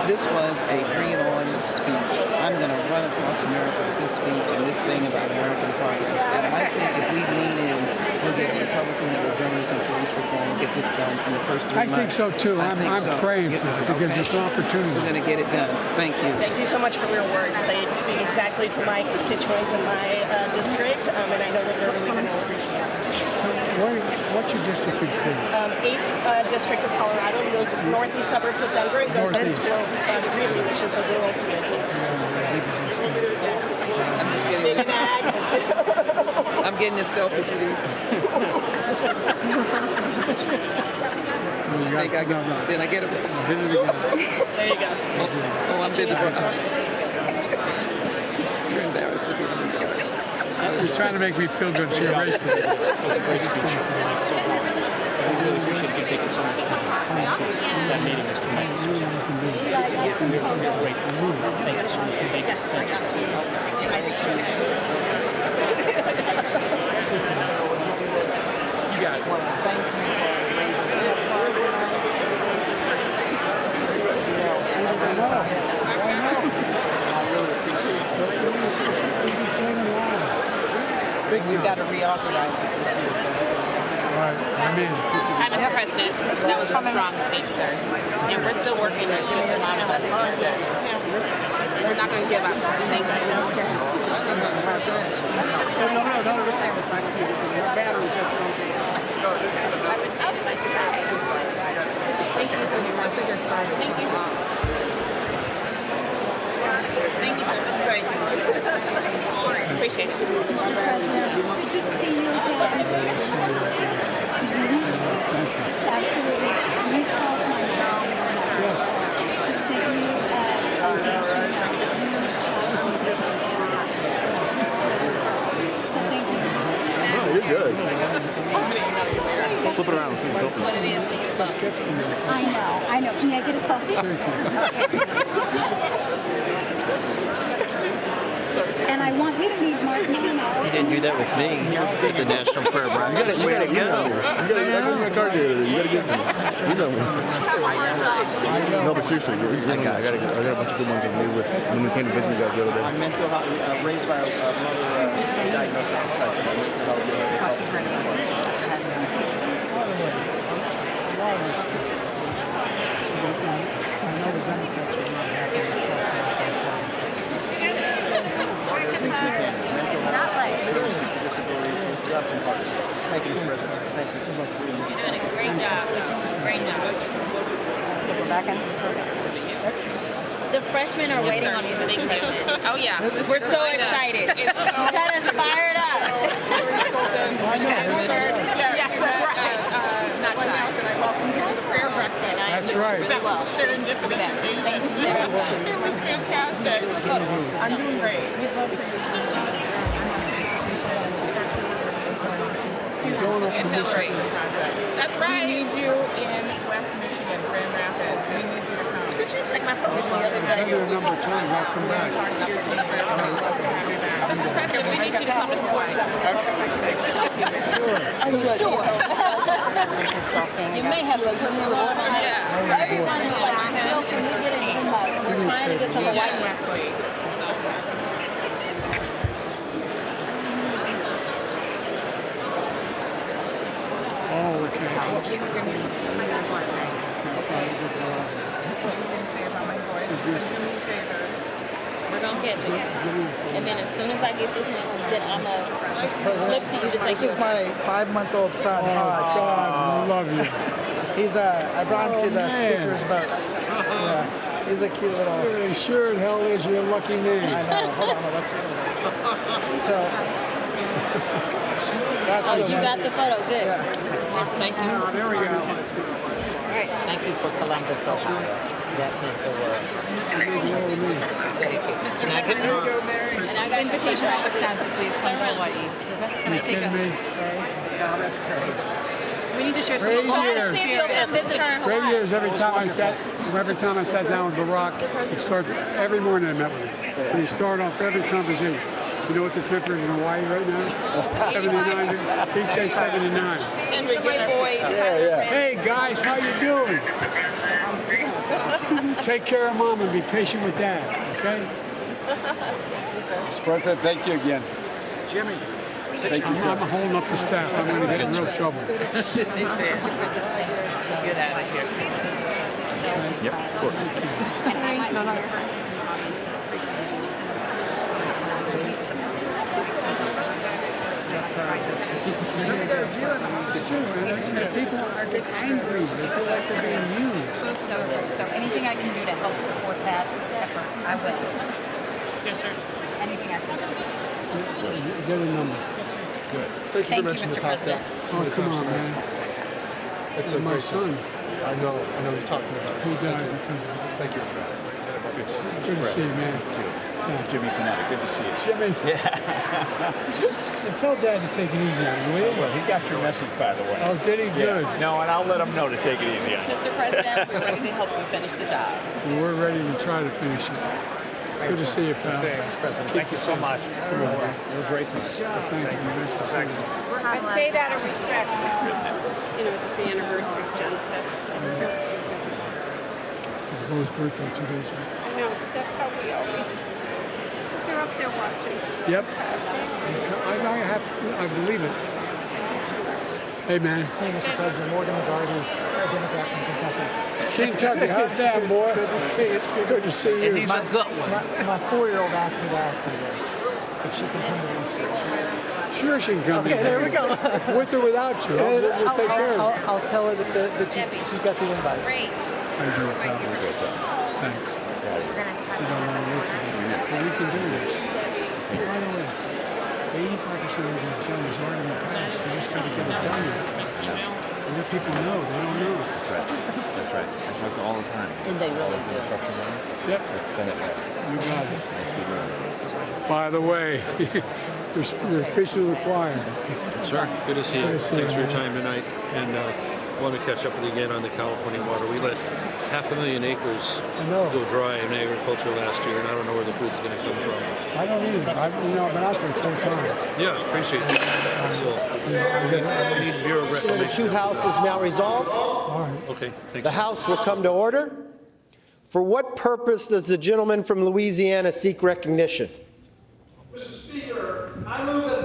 [SPEAKER 13] This was a green-on speech. I'm going to run across America with this speech and this thing about American progress. And I think if we lean in, we'll get Republican journalism and police reform and get this done in the first 3 months.
[SPEAKER 8] I think so, too. I'm praying for that because it's an opportunity.
[SPEAKER 13] We're going to get it done. Thank you.
[SPEAKER 14] Thank you so much for your words. They speak exactly to my constituents in my district, and I know that they're really going to appreciate it.
[SPEAKER 8] What's your district include?
[SPEAKER 14] 8th District of Colorado, goes northeast suburbs of Denver, and goes into Greeley, which is a rural community.
[SPEAKER 13] I'm just getting
[SPEAKER 14] Big and ag.
[SPEAKER 13] I'm getting this selfie, please. Then I get it.
[SPEAKER 14] There you go.
[SPEAKER 13] Oh, I'm bid the You're embarrassing. I'm embarrassed.
[SPEAKER 8] He's trying to make me feel good, so you erased it.
[SPEAKER 15] Great speech. I really appreciate you taking so much time. That meeting was tremendous. Great. Thank you so much. Thank you. You got it.
[SPEAKER 13] Thank you for raising We've got to reauthorize it this year, so.
[SPEAKER 16] Mr. President, that was a strong speech, sir. And we're still working to do the line of us. We're not going to give up, sir. Thank you.
[SPEAKER 13] No, the camera side. Your battery just won't be.
[SPEAKER 16] Thank you. Thank you. Thank you, sir.
[SPEAKER 13] Thank you.
[SPEAKER 16] Appreciate it.
[SPEAKER 17] Mr. President, good to see you again. Absolutely. You called my mom. Yes. She sent you so thank you.
[SPEAKER 9] Oh, you're good. Flip it around.
[SPEAKER 16] That's what it is.
[SPEAKER 17] I know. Can I get a selfie? And I want you to meet Mark Mono.
[SPEAKER 18] You didn't do that with me at the National Prayer Breakfast.
[SPEAKER 9] You gotta go. You gotta get me. You know me. No, but seriously, I got a bunch of good ones of me when we came to visit you guys the other day.
[SPEAKER 15] I'm mental health, raised by a mother diagnosed with mental health. Thank you, Mr. President. Thank you.
[SPEAKER 16] You're doing a great job. Great job. The freshmen are waiting on you. Thank you. Oh, yeah. We're so excited. You got us fired up.
[SPEAKER 10] Not shy. And I welcome you to the prayer breakfast.
[SPEAKER 8] That's right.
[SPEAKER 10] That was serendipitous occasion. It was fantastic. I'm doing great. We'd love for you to be That's right. We need you in West Michigan, Grand Rapids. We need you to come. Could you take my phone the other day?
[SPEAKER 8] I've been a number of times. I'll come back.
[SPEAKER 10] Talk to your team. Mr. President, we need you to come to Hawaii.
[SPEAKER 17] Are you sure? You may have to come to Hawaii. Everyone is like, Phil, can we get an invite? We're trying to get to Hawaii next week.
[SPEAKER 8] Oh, okay.
[SPEAKER 16] We're going to catch you. And then as soon as I get this message, then I'm going to flip to you to say
[SPEAKER 19] This is my 5-month-old son, Hodge.
[SPEAKER 8] God, I love you.
[SPEAKER 19] He's I brought him to the speaker's vote. Yeah, he's a cute little.
[SPEAKER 8] He sure in hell is. You're a lucky man.
[SPEAKER 19] I know. Hold on, let's see. So.
[SPEAKER 16] Oh, you got the photo. Good.
[SPEAKER 19] Yeah.
[SPEAKER 16] Thank you.
[SPEAKER 8] Oh, there we go.
[SPEAKER 16] All right.
[SPEAKER 20] Thank you for Columbus, Ohio. That meant the world.
[SPEAKER 16] Thank you. Mr. President, and I got invitation all the staff to please come to Hawaii. Can I take a?
[SPEAKER 8] Oh, that's great.
[SPEAKER 14] We need to share some.
[SPEAKER 8] Great
[SPEAKER 17] Go to
[SPEAKER 8] years.
[SPEAKER 17] see if you'll come visit her in
[SPEAKER 8] Great
[SPEAKER 17] Hawaii.
[SPEAKER 8] years. Every time I sat down with Barack, he'd start every morning I met with him. And he'd start off every conversation. You know what the temperature is in Hawaii right now? 79. He'd say 79.
[SPEAKER 17] And for my boys.
[SPEAKER 8] Hey guys, how you doing? Take care of mom and be patient with dad, okay?
[SPEAKER 21] Mr. President, thank you again.
[SPEAKER 8] Jimmy.
[SPEAKER 21] Thank you, sir.
[SPEAKER 8] I'm holding up the staff. I'm going to get in real trouble.
[SPEAKER 13] Get out of here.
[SPEAKER 11] Yep, of course.
[SPEAKER 17] And I might be the person in the audience that appreciates
[SPEAKER 8] People are getting angry. They feel like they're being used.
[SPEAKER 17] So true. So anything I can do to help support that effort, I will.
[SPEAKER 15] Yes, sir.
[SPEAKER 17] Anything I can do.
[SPEAKER 8] Get a number.
[SPEAKER 21] Good.
[SPEAKER 17] Thank you, Mr. President.
[SPEAKER 8] Oh, come on, man.
[SPEAKER 21] It's
[SPEAKER 8] my son.
[SPEAKER 21] I know you're talking about it.
[SPEAKER 8] Who died because of it.
[SPEAKER 21] Thank you.
[SPEAKER 8] Good to see you, man.
[SPEAKER 11] Jimmy Panetta, good to see you.
[SPEAKER 8] Jimmy.
[SPEAKER 11] Yeah.
[SPEAKER 8] And tell Dad to take it easy on you, will you?
[SPEAKER 11] Well, he got your message, by the way.
[SPEAKER 8] Oh, did he? Good.
[SPEAKER 11] No, and I'll let him know to take it easy on you.
[SPEAKER 16] Mr. President, we're ready to help you finish the job.
[SPEAKER 8] We're ready to try to finish it. Good to see you, pal.
[SPEAKER 15] Mr. President, thank you so much. You're great tonight.
[SPEAKER 8] Thank you. Nice to see you.
[SPEAKER 10] I stayed out of respect. You know, it's the anniversary and stuff.
[SPEAKER 8] It's Bo's birthday 2 days ago.
[SPEAKER 10] I know, that's how we always, they're up there watching.
[SPEAKER 8] Yep. I believe it. Hey, man.
[SPEAKER 19] Hey, Mr. President. Morgan McGarty, Democrat from Kentucky.
[SPEAKER 8] Kentucky, how's that, boy?
[SPEAKER 19] Good to see you.
[SPEAKER 8] Good to see you.
[SPEAKER 13] He's a good one.
[SPEAKER 19] My 4-year-old asked me to ask you this, if she can come to Easter.
[SPEAKER 8] Sure she can come.
[SPEAKER 19] Okay, there we go.
[SPEAKER 8] With or without you. We'll take care of it.
[SPEAKER 19] I'll tell her that she's got the invite.
[SPEAKER 17] Grace.
[SPEAKER 8] I do, pal. Thanks. We got a lot of work to do. But we can do this. By the way, 85% of the done is already been passed. We just got to get it done now. And let people know. They don't know.
[SPEAKER 11] That's right. That's right. I talk to all the time.
[SPEAKER 20] And they really do.
[SPEAKER 8] Yep.
[SPEAKER 11] Spend it.
[SPEAKER 8] You got it. By the way, you're speech to the choir.
[SPEAKER 22] Sir, good to see you.
[SPEAKER 8] Good to see you,
[SPEAKER 22] Thanks for your
[SPEAKER 8] man.
[SPEAKER 22] time tonight. And want to catch up with you again on the California water. We let 500,000 acres go dry in agriculture last year, and I don't know where the food's going to come from.
[SPEAKER 8] I don't either. I've been out there this whole time.
[SPEAKER 22] Yeah, appreciate that. So, we need Bureau of
[SPEAKER 3] So the
[SPEAKER 22] Reclamation.
[SPEAKER 3] two houses now resolved.
[SPEAKER 22] Okay, thanks.
[SPEAKER 3] The House will come to order. For what purpose does the gentleman from Louisiana seek recognition?
[SPEAKER 23] Mr. Speaker, I move that